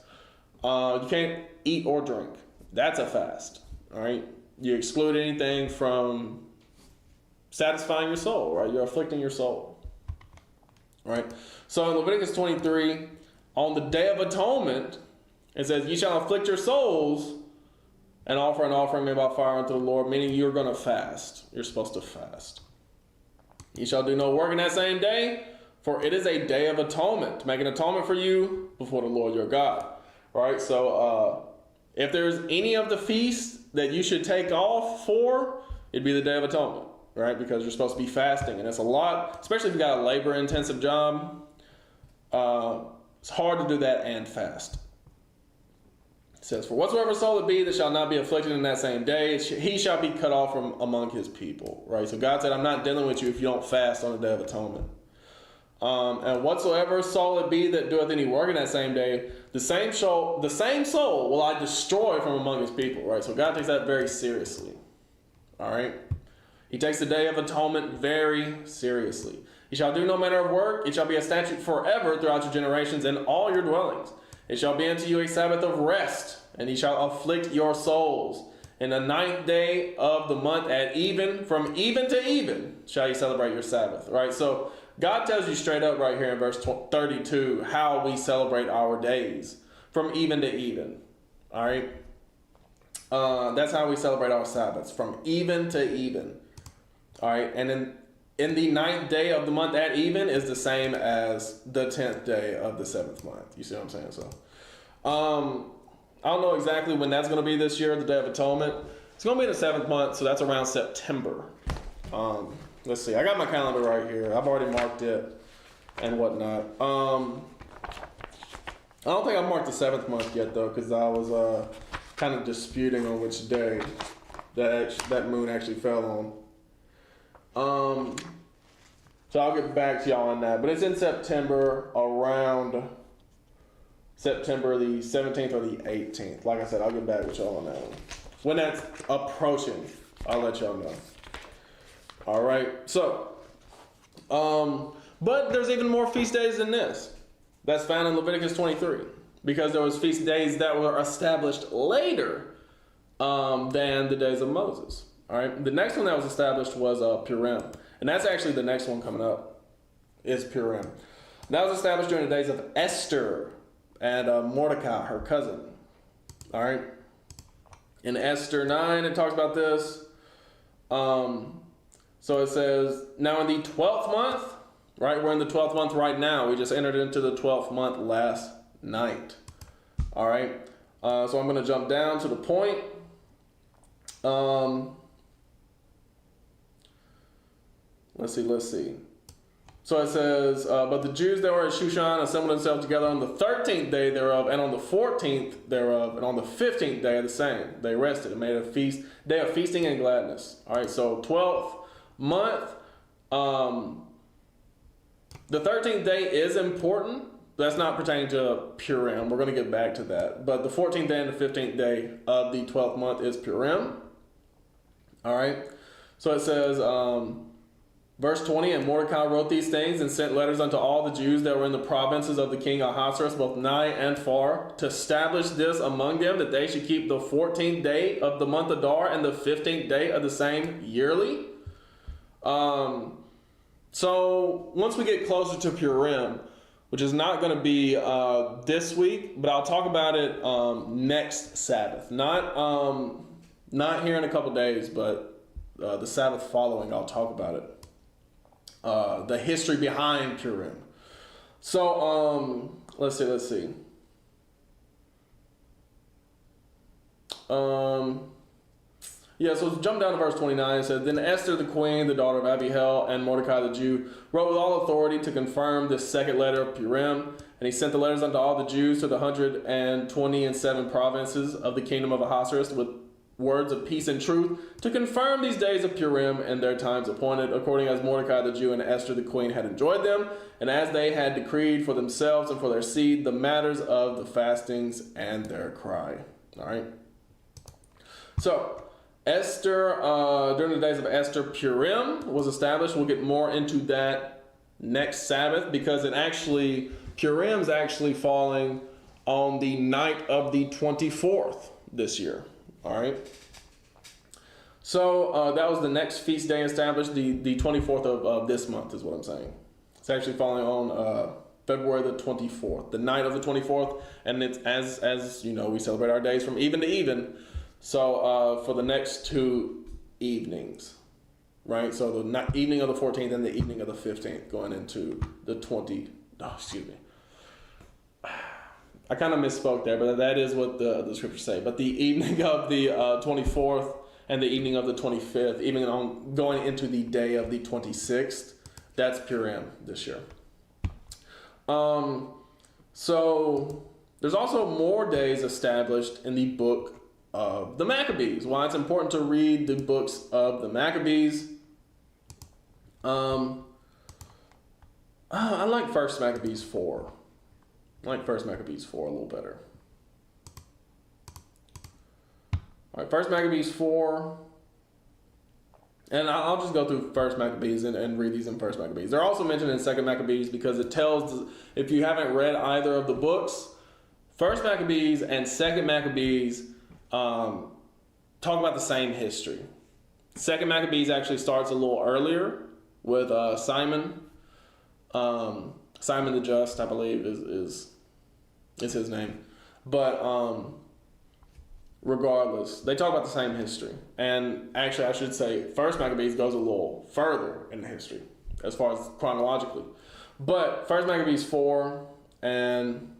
You can't eat or drink. That's a fast, all right? You exclude anything from satisfying your soul, right? You're afflicting your soul, right? So in Leviticus 23, on the Day of Atonement, it says, ye shall afflict your souls and offer an offering made by fire unto the Lord, meaning you're going to fast. You're supposed to fast. Ye shall do no work in that same day, for it is a day of atonement, to make an atonement for you before the Lord your God. All right, so if there's any of the feasts that you should take off for, it'd be the Day of Atonement, right? Because you're supposed to be fasting, and it's a lot, especially if you got a labor-intensive job. It's hard to do that and fast. It says, "For whatsoever soul it be that shall not be afflicted in that same day, he shall be cut off from among his people." Right? So God said, I'm not dealing with you if you don't fast on the Day of Atonement. And whatsoever soul it be that doeth any work in that same day, the same soul will I destroy from among his people. Right? So God takes that very seriously. All right? He takes the Day of Atonement very seriously. "He shall do no manner of work. It shall be a statute forever throughout your generations in all your dwellings. It shall be unto you a Sabbath of rest, and he shall afflict your souls. In the 9th day of the month at even, from even to even, shall you celebrate your Sabbath." Right? So God tells you straight up right here in verse 32 how we celebrate our days, from even to even. All right? That's how we celebrate our Sabbaths, from even to even. All right? And in the 9th day of the month at even is the same as the 10th day of the 7th month. You see what I'm saying? So, I don't know exactly when that's going to be this year, the Day of Atonement. It's going to be in the 7th month, so that's around September. Let's see. I got my calendar right here. I've already marked it and whatnot. I don't think I marked the 7th month yet, though, because I was kind of disputing on which day that moon actually fell on. So I'll get back to y'all on that. But it's in September, around September the 17th or the 18th. Like I said, I'll get back with y'all on that one. When that's approaching, I'll let y'all know. All right. So, but there's even more feast days than this. That's found in Leviticus 23. Because there was feast days that were established later than the days of Moses. All right. The next one that was established was Purim. And that's actually the next one coming up, is Purim. That was established during the days of Esther and Mordecai, her cousin. All right. In Esther 9, it talks about this. So it says, "Now in the 12th month," right? We're in the 12th month right now. We just entered into the 12th month last night. All right. So I'm going to jump down to the point. Let's see. So it says, "But the Jews that were at Shushan assembled themselves together on the 13th day thereof, and on the 14th thereof, and on the 15th day of the same. They rested and made a day of feasting and gladness." All right, so 12th month. The 13th day is important. That's not pertaining to Purim. We're going to get back to that. But the 14th day and the 15th day of the 12th month is Purim. All right. So it says, verse 20, "And Mordecai wrote these things and sent letters unto all the Jews that were in the provinces of the king Ahasuerus, both nigh and far, to establish this among them, that they should keep the 14th day of the month Adar and the 15th day of the same yearly." So once we get closer to Purim, which is not going to be this week, but I'll talk about it next Sabbath. Not here in a couple days, but the Sabbath following, I'll talk about it. The history behind Purim. So let's see. So jump down to verse 29. It says, "Then Esther the queen, the daughter of Abihail, and Mordecai the Jew, wrote with all authority to confirm this second letter of Purim. And he sent the letters unto all the Jews to the 127 provinces of the kingdom of Ahasuerus with words of peace and truth, to confirm these days of Purim and their times appointed, according as Mordecai the Jew and Esther the queen had enjoyed them, and as they had decreed for themselves and for their seed the matters of the fastings and their cry." All right. So Esther, during the days of Esther, Purim was established. We'll get more into that next Sabbath, because Purim's actually falling on the night of the 24th this year. All right. So that was the next feast day established, the 24th of this month is what I'm saying. It's actually falling on February the 24th, the night of the 24th, and it's as you know, we celebrate our days from even to even. So for the next 2 evenings, right? So the evening of the 14th and the evening of the 15th, going into the 20. Oh, excuse me. I kind of misspoke there, but that is what the scriptures say. But the evening of the 24th and the evening of the 25th, even on going into the day of the 26th, that's Purim this year. So there's also more days established in the book of the Maccabees. Why it's important to read the books of the Maccabees. I like First Maccabees 4. I like First Maccabees 4 a little better. All right, First Maccabees 4. And I'll just go through First Maccabees and read these in First Maccabees. They're also mentioned in Second Maccabees because it tells, if you haven't read either of the books, First Maccabees and Second Maccabees talk about the same history. Second Maccabees actually starts a little earlier with Simon. Simon the Just, I believe, is his name. But regardless, they talk about the same history. And actually, I should say, First Maccabees goes a little further in the history as far as chronologically. But First Maccabees 4 and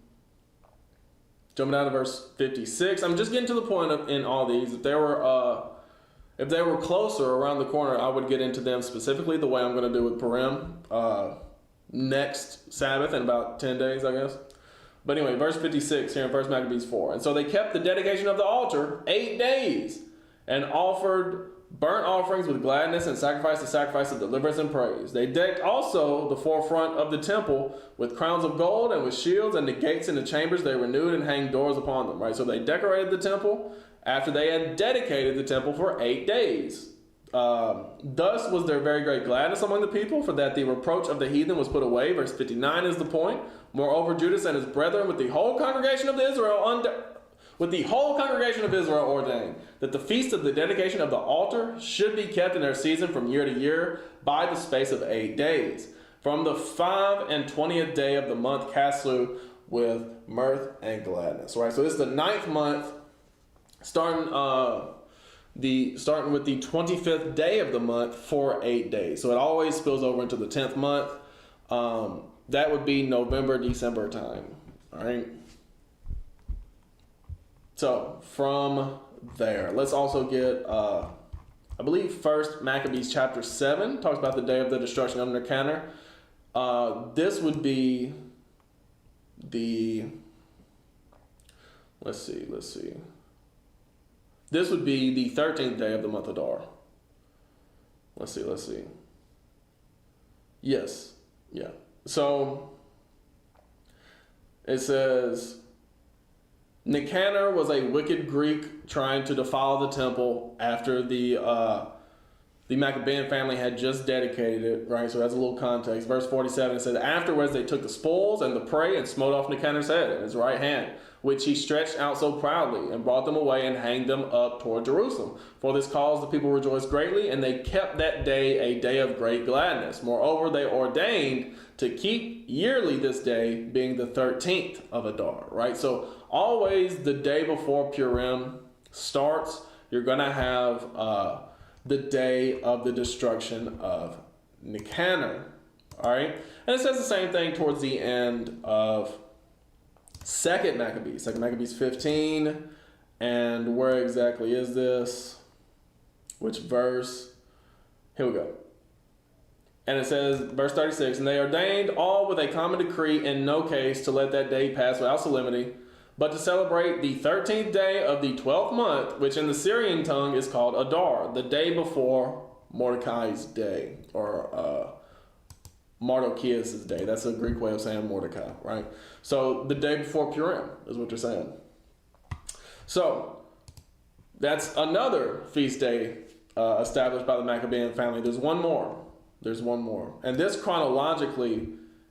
jumping down to verse 56. I'm just getting to the point in all these. If they were closer around the corner, I would get into them specifically the way I'm going to do with Purim next Sabbath in about 10 days, I guess. But anyway, verse 56 here in 1 Maccabees 4. And so they kept the dedication of the altar 8 days and offered burnt offerings with gladness and sacrificed the sacrifice of deliverance and praise. They decked also the forefront of the temple with crowns of gold and with shields, and the gates and the chambers they renewed and hanged doors upon them. Right, so they decorated the temple after they had dedicated the temple for 8 days. Thus was there very great gladness among the people, for that the reproach of the heathen was put away. Verse 59 is the point. Moreover, Judas and his brethren with the whole congregation of Israel ordained that the feast of the dedication of the altar should be kept in their season from year to year by the space of 8 days, from the 25th day of the month Caslu, with mirth and gladness. Right, so this is the 9th month, starting with the 25th day of the month for 8 days. So it always spills over into the 10th month. That would be November, December time. All right. So from there, let's also get, I believe, First Maccabees chapter 7 talks about the day of the destruction of Nicanor. This would be the, let's see. This would be the 13th day of the month Adar. Let's see. Yes. Yeah. So it says, Nicanor was a wicked Greek trying to defile the temple after the Maccabean family had just dedicated it, right? So that's a little context. Verse 47, it says, afterwards they took the spoils and the prey and smote off Nicanor's head and his right hand, which he stretched out so proudly, and brought them away and hanged them up toward Jerusalem. For this cause the people rejoiced greatly, and they kept that day a day of great gladness. Moreover, they ordained to keep yearly this day, being the 13th of Adar, right? So always the day before Purim starts, you're going to have the day of the destruction of Nicanor, all right? And it says the same thing towards the end of Second Maccabees 15. And where exactly is this? Which verse? Here we go. And it says, verse 36, and they ordained all with a common decree in no case to let that day pass without solemnity, but to celebrate the 13th day of the 12th month, which in the Syrian tongue is called Adar, the day before Mordecai's day, or Mardocheus' day. That's a Greek way of saying Mordecai, right? So the day before Purim is what you're saying. So that's another feast day established by the Maccabean family. There's one more. And this chronologically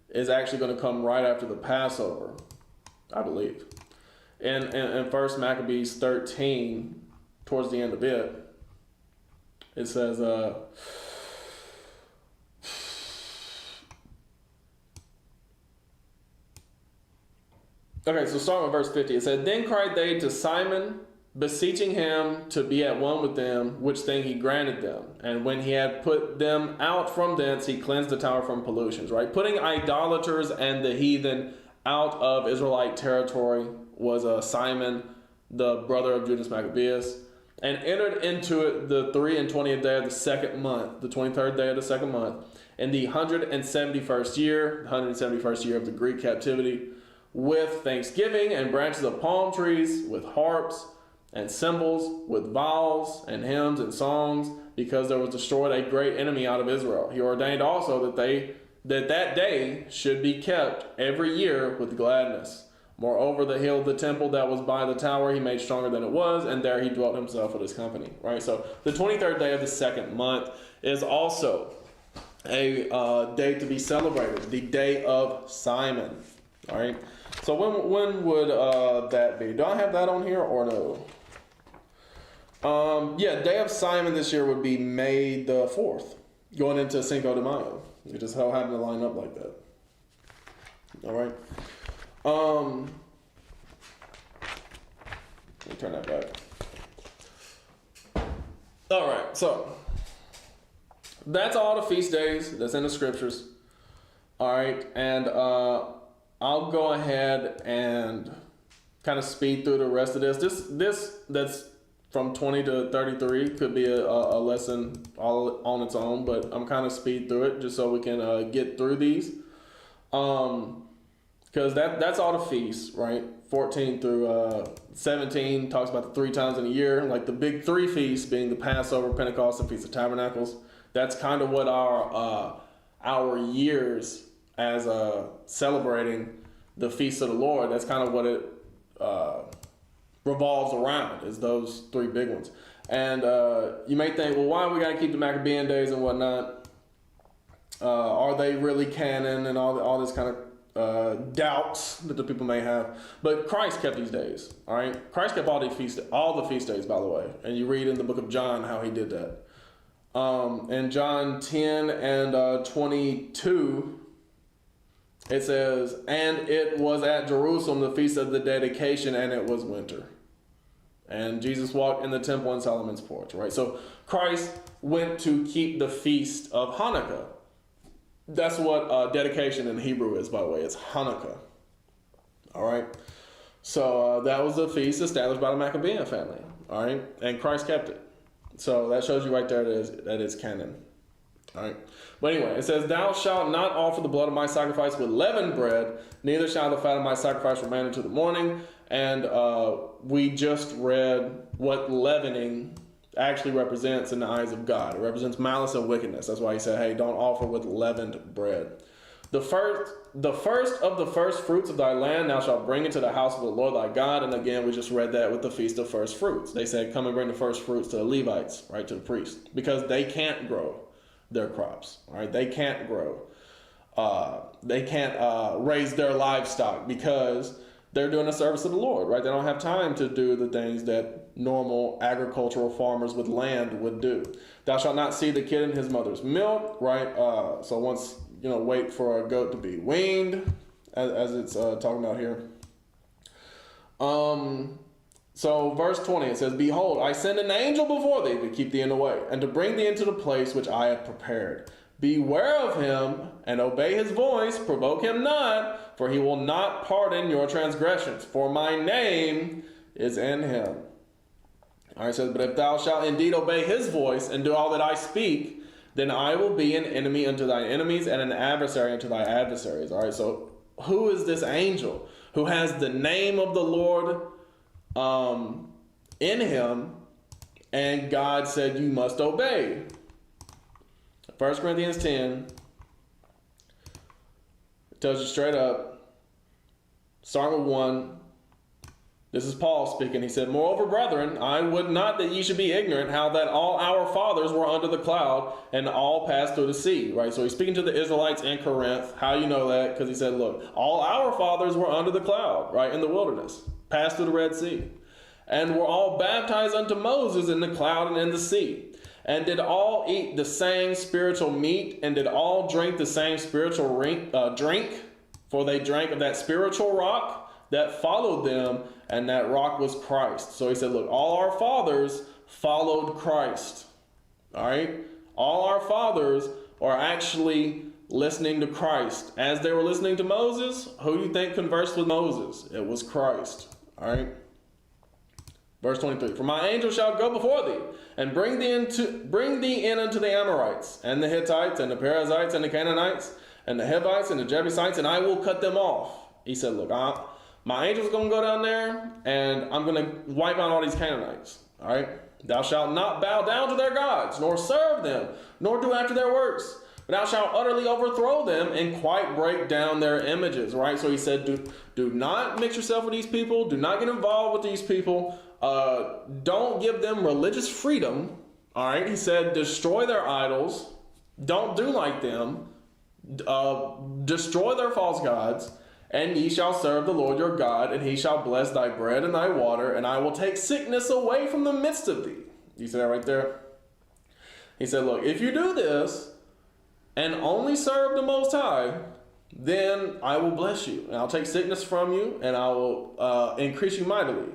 is actually going to come right after the Passover, I believe. In 1 Maccabees 13, towards the end of it, it says, okay, so starting with verse 50, it said, then cried they to Simon, beseeching him to be at one with them, which thing he granted them. And when he had put them out from thence, he cleansed the tower from pollutions, right? Putting idolaters and the heathen out of Israelite territory was Simon, the brother of Judas Maccabeus, and entered into it the 23rd day of the second month, the 23rd day of the second month, in the 171st year of the Greek captivity, with thanksgiving and branches of palm trees, with harps and cymbals, with vowels and hymns and songs, because there was destroyed a great enemy out of Israel. He ordained also that day should be kept every year with gladness. Moreover, the hill of the temple that was by the tower he made stronger than it was, and there he dwelt himself with his company. Right. So the 23rd day of the second month is also a day to be celebrated, the day of Simon. All right. So when would that be? Do I have that on here or no? Yeah, Day of Simon this year would be May the 4th, going into Cinco de Mayo. It just so happened to line up like that. All right. Let me turn that back. All right, so that's all the feast days that's in the scriptures. All right, and I'll go ahead and kind of speed through the rest of this. This that's from 20 to 33 could be a lesson all on its own, but I'm kind of speed through it just so we can get through these. Because that's all the feasts, right? 14 through 17 talks about the 3 times in a year, like the big 3 feasts being the Passover, Pentecost, and Feast of Tabernacles. That's kind of what our years as celebrating the feast of the Lord. That's kind of what it revolves around, is those 3 big ones. And you may think, well, why we got to keep the Maccabean days and whatnot? Are they really canon and all this kind of doubts that the people may have? But Christ kept these days. All right, Christ kept all the feast days, by the way. And you read in the book of John how he did that. In John 10 and 22, it says, "And it was at Jerusalem the feast of the dedication, and it was winter. And Jesus walked in the temple in Solomon's porch." Right. So Christ went to keep the feast of Hanukkah. That's what dedication in Hebrew is, by the way. It's Hanukkah. All right. So that was a feast established by the Maccabean family. All right. And Christ kept it. So that shows you right there that it's canon. All right. But anyway, it says, "Thou shalt not offer the blood of my sacrifice with leavened bread, neither shall the fat of my sacrifice remain until the morning." And we just read what leavening actually represents in the eyes of God. It represents malice and wickedness. That's why he said, hey, don't offer with leavened bread. The first of the first fruits of thy land thou shalt bring into the house of the Lord thy God. And again, we just read that with the feast of first fruits. They said, come and bring the first fruits to the Levites, right, to the priests, because they can't grow their crops, right? They can't grow. They can't raise their livestock because they're doing a service to the Lord, right? They don't have time to do the things that normal agricultural farmers with land would do. Thou shalt not see the kid in his mother's milk, right? So once, wait for a goat to be weaned, as it's talking about here. So verse 20, it says, "Behold, I send an angel before thee to keep thee in the way, and to bring thee into the place which I have prepared. Beware of him, and obey his voice, provoke him not, for he will not pardon your transgressions, for my name is in him." All right, it says, "But if thou shalt indeed obey his voice, and do all that I speak, then I will be an enemy unto thy enemies, and an adversary unto thy adversaries." All right, so who is this angel who has the name of the Lord in him, and God said you must obey? 1 Corinthians 10 tells you straight up, start with 1. This is Paul speaking. He said, "Moreover, brethren, I would not that ye should be ignorant how that all our fathers were under the cloud, and all passed through the sea." Right? So he's speaking to the Israelites in Corinth. How you know that? Because he said, look, all our fathers were under the cloud, right, in the wilderness, passed through the Red Sea, and were all baptized unto Moses in the cloud and in the sea. And did all eat the same spiritual meat, and did all drink the same spiritual drink, for they drank of that spiritual rock that followed them, and that rock was Christ. So he said, look, all our fathers followed Christ. All right? All our fathers are actually listening to Christ. As they were listening to Moses, who do you think conversed with Moses? It was Christ. All right? Verse 23, "For my angel shall go before thee, and bring thee in unto the Amorites, and the Hittites, and the Perizzites, and the Canaanites, and the Hivites, and the Jebusites, and I will cut them off. He said, look, my angel's going to go down there, and I'm going to wipe out all these Canaanites. All right? Thou shalt not bow down to their gods, nor serve them, nor do after their works. But thou shalt utterly overthrow them and quite break down their images. Right? So he said, do not mix yourself with these people. Do not get involved with these people. Don't give them religious freedom. All right? He said, destroy their idols. Don't do like them. Destroy their false gods. And ye shall serve the Lord your God, and he shall bless thy bread and thy water, and I will take sickness away from the midst of thee. You see that right there? He said, look, if you do this and only serve the Most High, then I will bless you, and I'll take sickness from you, and I will increase you mightily.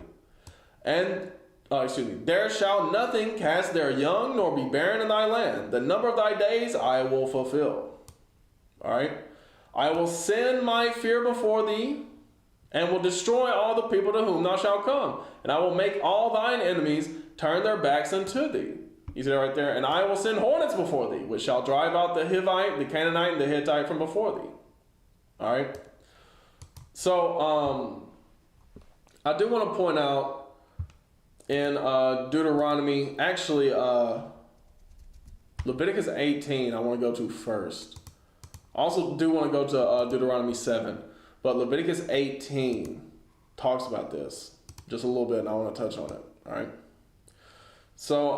And, there shall nothing cast their young, nor be barren in thy land. The number of thy days I will fulfill. All right? I will send my fear before thee, and will destroy all the people to whom thou shalt come. And I will make all thine enemies turn their backs unto thee. You see that right there? And I will send hornets before thee, which shall drive out the Hivite, the Canaanite, and the Hittite from before thee. All right? So, I do want to point out in Deuteronomy, actually, Leviticus 18, I want to go to first. I also do want to go to Deuteronomy 7, but Leviticus 18 talks about this just a little bit, and I want to touch on it. All right. So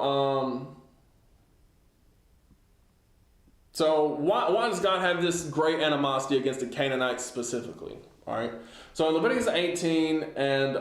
why does God have this great animosity against the Canaanites specifically? All right. So in Leviticus 18, and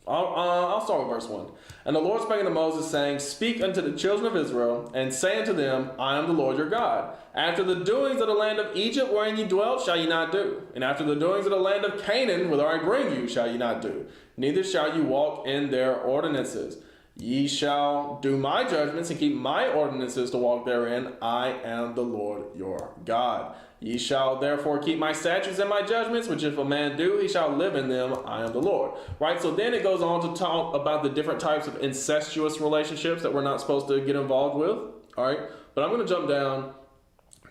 I'll start with verse 1. And the Lord spake unto Moses, saying, speak unto the children of Israel, and say unto them, I am the Lord your God. After the doings of the land of Egypt wherein ye dwelt shall ye not do. And after the doings of the land of Canaan whither I bring you shall ye not do. Neither shall you walk in their ordinances. Ye shall do my judgments and keep my ordinances to walk therein. I am the Lord your God. Ye shall therefore keep my statutes and my judgments, which if a man do, he shall live in them. I am the Lord. Right? So then it goes on to talk about the different types of incestuous relationships that we're not supposed to get involved with. All right? But I'm going to jump down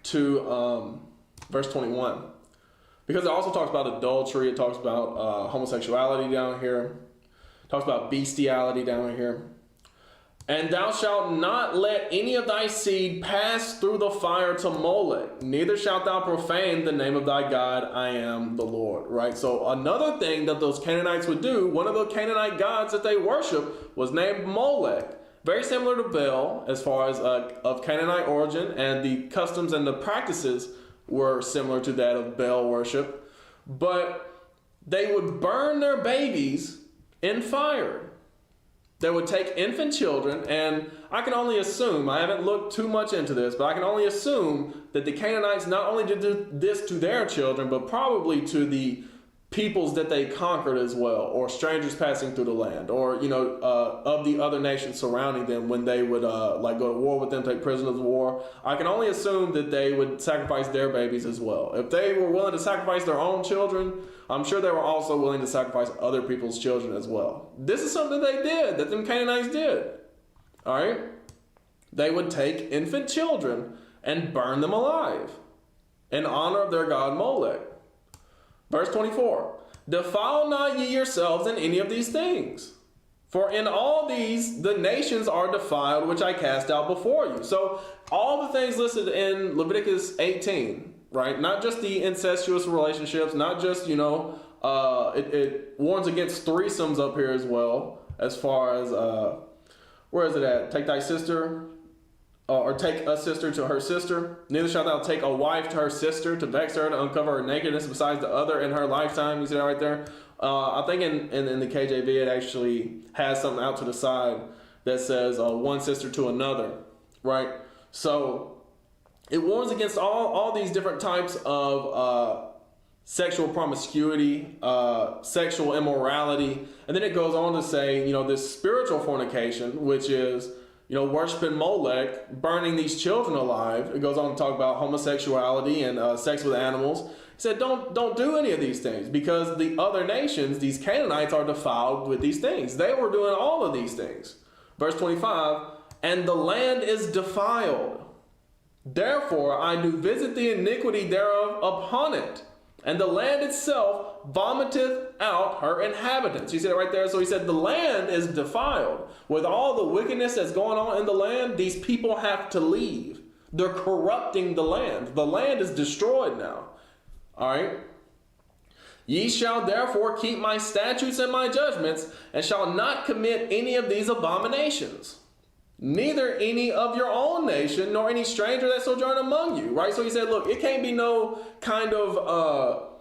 to verse 21. Because it also talks about adultery. It talks about homosexuality down here. It talks about bestiality down here. And thou shalt not let any of thy seed pass through the fire to Molech, neither shalt thou profane the name of thy God. I am the Lord. Right? So another thing that those Canaanites would do, one of the Canaanite gods that they worship was named Molech. Very similar to Baal as far as of Canaanite origin, and the customs and the practices were similar to that of Baal worship. But they would burn their babies in fire. They would take infant children, and I can only assume, I haven't looked too much into this, but I can only assume that the Canaanites not only did this to their children, but probably to the peoples that they conquered as well, or strangers passing through the land, or, of the other nations surrounding them when they would go to war with them, take prisoners of war. I can only assume that they would sacrifice their babies as well. If they were willing to sacrifice their own children, I'm sure they were also willing to sacrifice other people's children as well. This is something they did, that them Canaanites did. All right? They would take infant children and burn them alive in honor of their god Molech. Verse 24, defile not ye yourselves in any of these things, for in all these the nations are defiled, which I cast out before you. So all the things listed in Leviticus 18, right? Not just the incestuous relationships, not just, it warns against threesomes up here as well, as far as, where is it at? Take thy sister, or take a sister to her sister. Neither shalt thou take a wife to her sister to vex her, to uncover her nakedness besides the other in her lifetime. You see that right there? I think in the KJV it actually has something out to the side that says one sister to another, right? So it warns against all these different types of sexual promiscuity, sexual immorality. And then it goes on to say, this spiritual fornication, which is, worshiping Molech, burning these children alive. It goes on to talk about homosexuality and sex with animals. He said, don't do any of these things, because the other nations, these Canaanites, are defiled with these things. They were doing all of these things. Verse 25, and the land is defiled. Therefore I do visit the iniquity thereof upon it, and the land itself vomiteth out her inhabitants. You see that right there? So he said the land is defiled. With all the wickedness that's going on in the land, these people have to leave. They're corrupting the land. The land is destroyed now. All right? Ye shall therefore keep my statutes and my judgments, and shall not commit any of these abominations. Neither any of your own nation, nor any stranger that sojourn among you. Right? So he said, look, it can't be no kind of,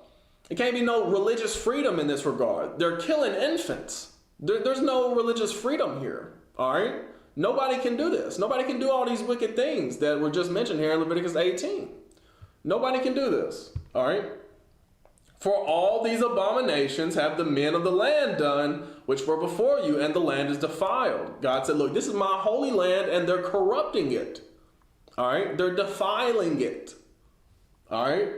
it can't be no religious freedom in this regard. They're killing infants. There's no religious freedom here. All right? Nobody can do this. Nobody can do all these wicked things that were just mentioned here in Leviticus 18. Nobody can do this. All right? For all these abominations have the men of the land done, which were before you, and the land is defiled. God said, look, this is my holy land, and they're corrupting it. All right? They're defiling it. All right?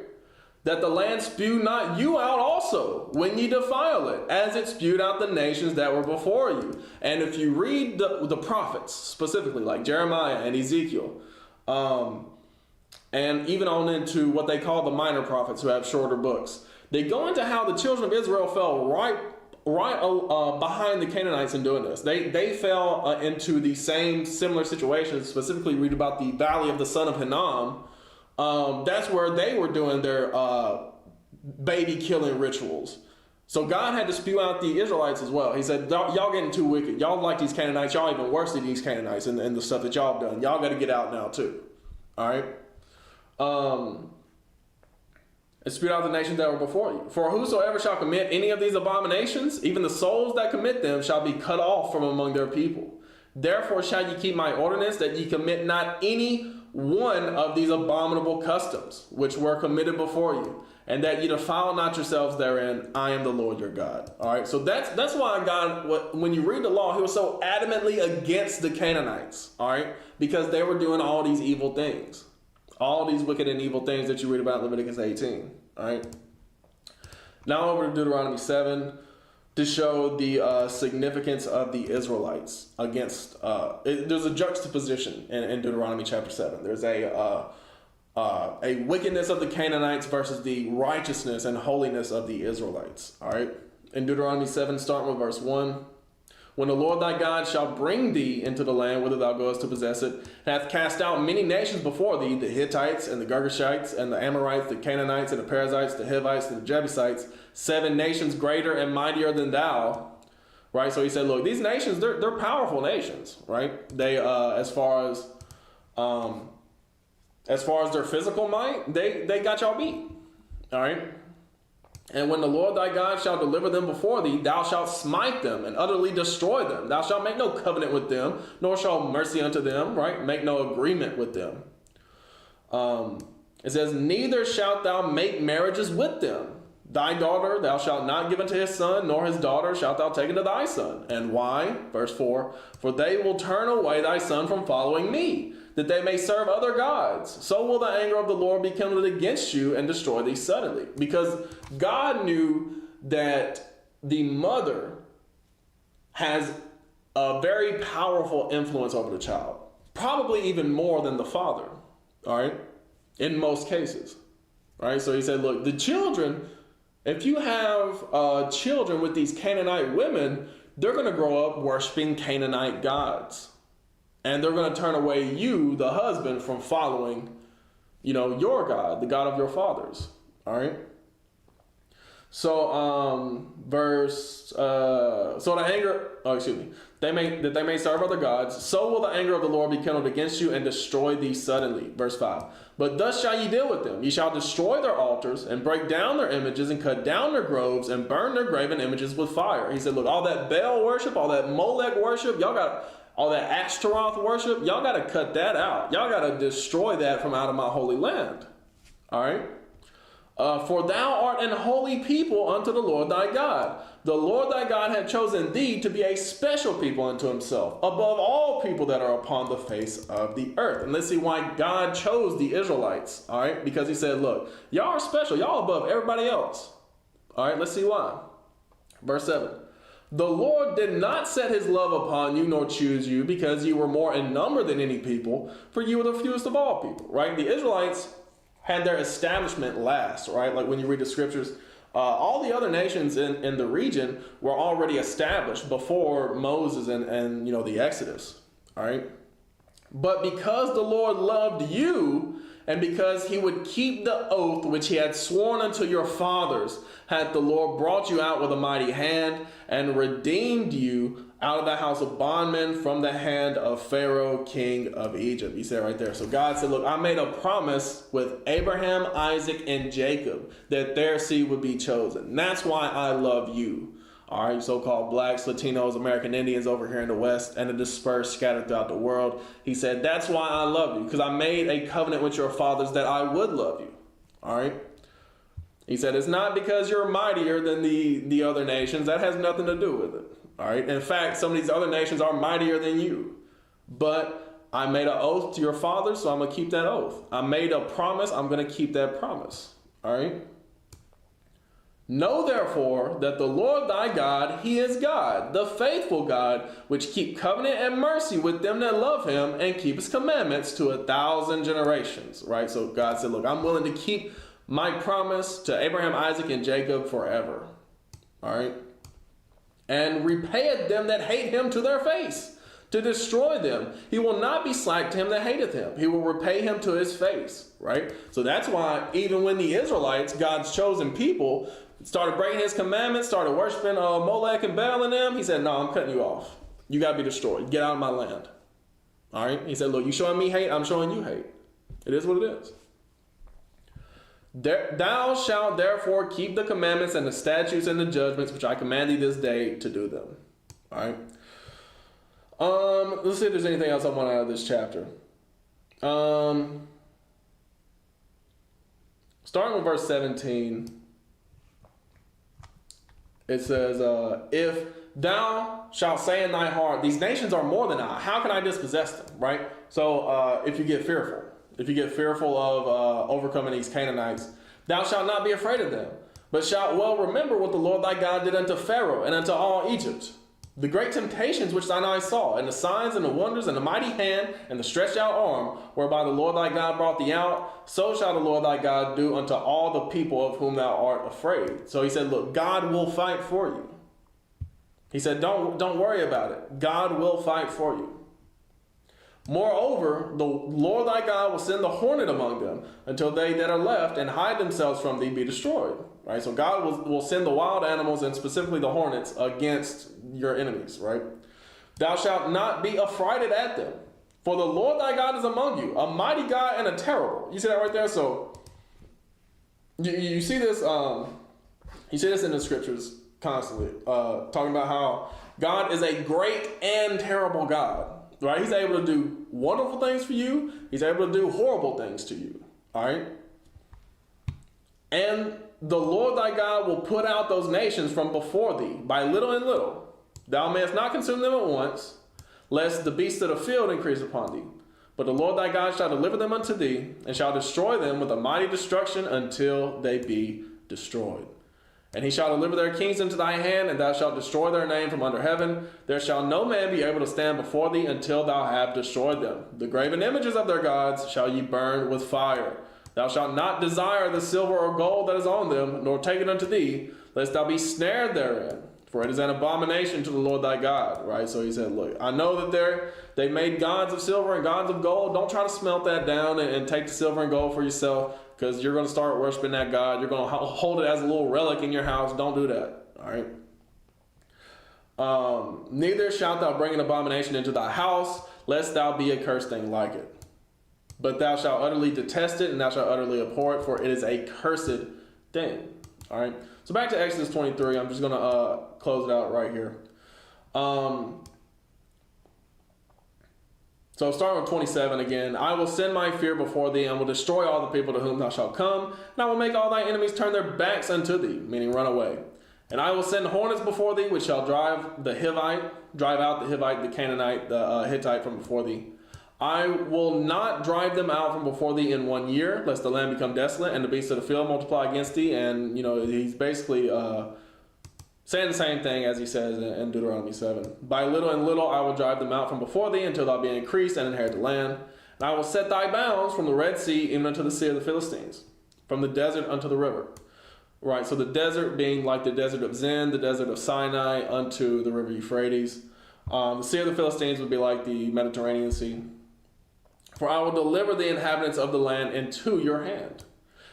That the land spew not you out also, when ye defile it, as it spewed out the nations that were before you. And if you read the prophets, specifically, like Jeremiah and Ezekiel, and even on into what they call the minor prophets who have shorter books, they go into how the children of Israel fell right behind the Canaanites in doing this. They fell into the same similar situations. Specifically, read about the valley of the son of Hinnom. That's where they were doing their baby killing rituals. So God had to spew out the Israelites as well. He said, y'all getting too wicked. Y'all like these Canaanites. Y'all even worse than these Canaanites and the stuff that y'all have done. Y'all got to get out now too. All right. And spewed out the nations that were before you. For whosoever shall commit any of these abominations, even the souls that commit them, shall be cut off from among their people. Therefore shall ye keep my ordinance, that ye commit not any one of these abominable customs, which were committed before you, and that ye defile not yourselves therein. I am the Lord your God. All right, so that's why God, when you read the law, he was so adamantly against the Canaanites. All right, because they were doing all these evil things. All these wicked and evil things that you read about in Leviticus 18. All right. Now over to Deuteronomy 7 to show the significance of the Israelites against. There's a juxtaposition in Deuteronomy chapter 7. There's a wickedness of the Canaanites versus the righteousness and holiness of the Israelites. All right. In Deuteronomy 7, starting with verse 1. When the Lord thy God shall bring thee into the land whither thou goest to possess it, hath cast out many nations before thee, the Hittites and the Girgashites and the Amorites, the Canaanites and the Perizzites, the Hivites and the Jebusites, 7 nations greater and mightier than thou. Right? So he said, look, these nations, they're powerful nations, right? They, as far as their physical might, they got y'all beat. All right? And when the Lord thy God shall deliver them before thee, thou shalt smite them and utterly destroy them. Thou shalt make no covenant with them, nor show mercy unto them, right? Make no agreement with them. It says, neither shalt thou make marriages with them. Thy daughter thou shalt not give unto his son, nor his daughter shalt thou take unto thy son. And why? Verse 4, for they will turn away thy son from following me, that they may serve other gods. So will the anger of the Lord be kindled against you and destroy thee suddenly. Because God knew that the mother has a very powerful influence over the child. Probably even more than the father. All right? In most cases. All right? So he said, look, the children, if you have children with these Canaanite women, they're going to grow up worshiping Canaanite gods. And they're going to turn away you, the husband, from following, your God, the God of your fathers. All right. So, that they may serve other gods. So will the anger of the Lord be kindled against you and destroy thee suddenly. Verse 5. But thus shall ye deal with them. Ye shall destroy their altars and break down their images and cut down their groves and burn their graven images with fire. He said, look, all that Baal worship, all that Molech worship, y'all got all that Ashtaroth worship, y'all got to cut that out. Y'all got to destroy that from out of my holy land. All right? For thou art an holy people unto the Lord thy God. The Lord thy God hath chosen thee to be a special people unto himself, above all people that are upon the face of the earth. And let's see why God chose the Israelites. All right? Because he said, look, y'all are special. Y'all above everybody else. All right? Let's see why. Verse 7. The Lord did not set his love upon you, nor choose you, because you were more in number than any people, for you were the fewest of all people. Right? The Israelites, had their establishment last, right? Like when you read the scriptures, all the other nations in the region were already established before Moses and the Exodus, all right? But because the Lord loved you, and because he would keep the oath which he had sworn unto your fathers, hath the Lord brought you out with a mighty hand, and redeemed you out of the house of bondmen from the hand of Pharaoh, king of Egypt. He said right there. So God said, look, I made a promise with Abraham, Isaac, and Jacob that their seed would be chosen. That's why I love you. All right, so-called blacks, Latinos, American Indians over here in the West, and the dispersed, scattered throughout the world. He said, that's why I love you, because I made a covenant with your fathers that I would love you. All right. He said, it's not because you're mightier than the other nations. That has nothing to do with it. All right. In fact, some of these other nations are mightier than you. But I made an oath to your fathers, so I'm going to keep that oath. I made a promise. I'm going to keep that promise. All right. Know therefore that the Lord thy God, he is God, the faithful God, which keep covenant and mercy with them that love him and keep his commandments to 1,000 generations. Right. So God said, look, I'm willing to keep my promise to Abraham, Isaac, and Jacob forever. All right. And repayeth them that hate him to their face, to destroy them. He will not be slack to him that hateth him. He will repay him to his face, right? So that's why even when the Israelites, God's chosen people, started breaking his commandments, started worshiping Molech and Baal and them, he said, no, I'm cutting you off. You got to be destroyed. Get out of my land. All right? He said, look, you showing me hate, I'm showing you hate. It is what it is. Thou shalt therefore keep the commandments and the statutes and the judgments which I command thee this day to do them. All right. Let's see if there's anything else I want out of this chapter. Starting with verse 17, it says, if thou shalt say in thy heart, these nations are more than I, how can I dispossess them? Right. So if you get fearful. If you get fearful of overcoming these Canaanites, thou shalt not be afraid of them, but shalt well remember what the Lord thy God did unto Pharaoh and unto all Egypt, the great temptations which thine eyes saw, and the signs and the wonders and the mighty hand and the stretched out arm, whereby the Lord thy God brought thee out, so shall the Lord thy God do unto all the people of whom thou art afraid. So he said, look, God will fight for you. He said, don't worry about it. God will fight for you. Moreover, the Lord thy God will send the hornet among them until they that are left and hide themselves from thee be destroyed. Right? So God will send the wild animals and specifically the hornets against your enemies. Right? Thou shalt not be affrighted at them, for the Lord thy God is among you, a mighty God and a terrible. You see that right there? So you see this. You see this in the scriptures constantly, talking about how God is a great and terrible God. Right? He's able to do wonderful things for you. He's able to do horrible things to you. All right? And the Lord thy God will put out those nations from before thee by little and little. Thou mayest not consume them at once, lest the beasts of the field increase upon thee. But the Lord thy God shall deliver them unto thee, and shall destroy them with a mighty destruction until they be destroyed. And he shall deliver their kings into thy hand, and thou shalt destroy their name from under heaven. There shall no man be able to stand before thee until thou have destroyed them. The graven images of their gods shall ye burn with fire. Thou shalt not desire the silver or gold that is on them, nor take it unto thee, lest thou be snared therein. For it is an abomination to the Lord thy God. Right? So he said, look, I know that they made gods of silver and gods of gold. Don't try to smelt that down and take the silver and gold for yourself, because you're going to start worshiping that God. You're going to hold it as a little relic in your house. Don't do that. All right. Neither shalt thou bring an abomination into thy house, lest thou be a cursed thing like it. But thou shalt utterly detest it, and thou shalt utterly abhor it, for it is a cursed thing. All right. So back to Exodus 23. I'm just going to close it out right here. So starting with 27 again, I will send my fear before thee, and will destroy all the people to whom thou shalt come, and I will make all thy enemies turn their backs unto thee, meaning run away. And I will send hornets before thee, which shall drive out the Hivite, the Canaanite, the Hittite from before thee. I will not drive them out from before thee in 1 year, lest the land become desolate, and the beasts of the field multiply against thee. And, he's basically saying the same thing as he says in Deuteronomy 7. By little and little I will drive them out from before thee until thou be increased and inherit the land. And I will set thy bounds from the Red Sea even unto the sea of the Philistines, from the desert unto the river. Right, so the desert being like the desert of Zin, the desert of Sinai, unto the river Euphrates. The sea of the Philistines would be like the Mediterranean Sea. For I will deliver the inhabitants of the land into your hand,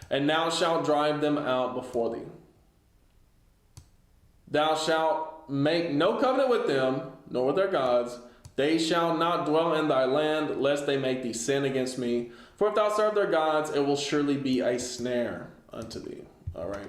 and thou shalt drive them out before thee. Thou shalt make no covenant with them, nor with their gods. They shall not dwell in thy land, lest they make thee sin against me. For if thou serve their gods, it will surely be a snare unto thee. All right.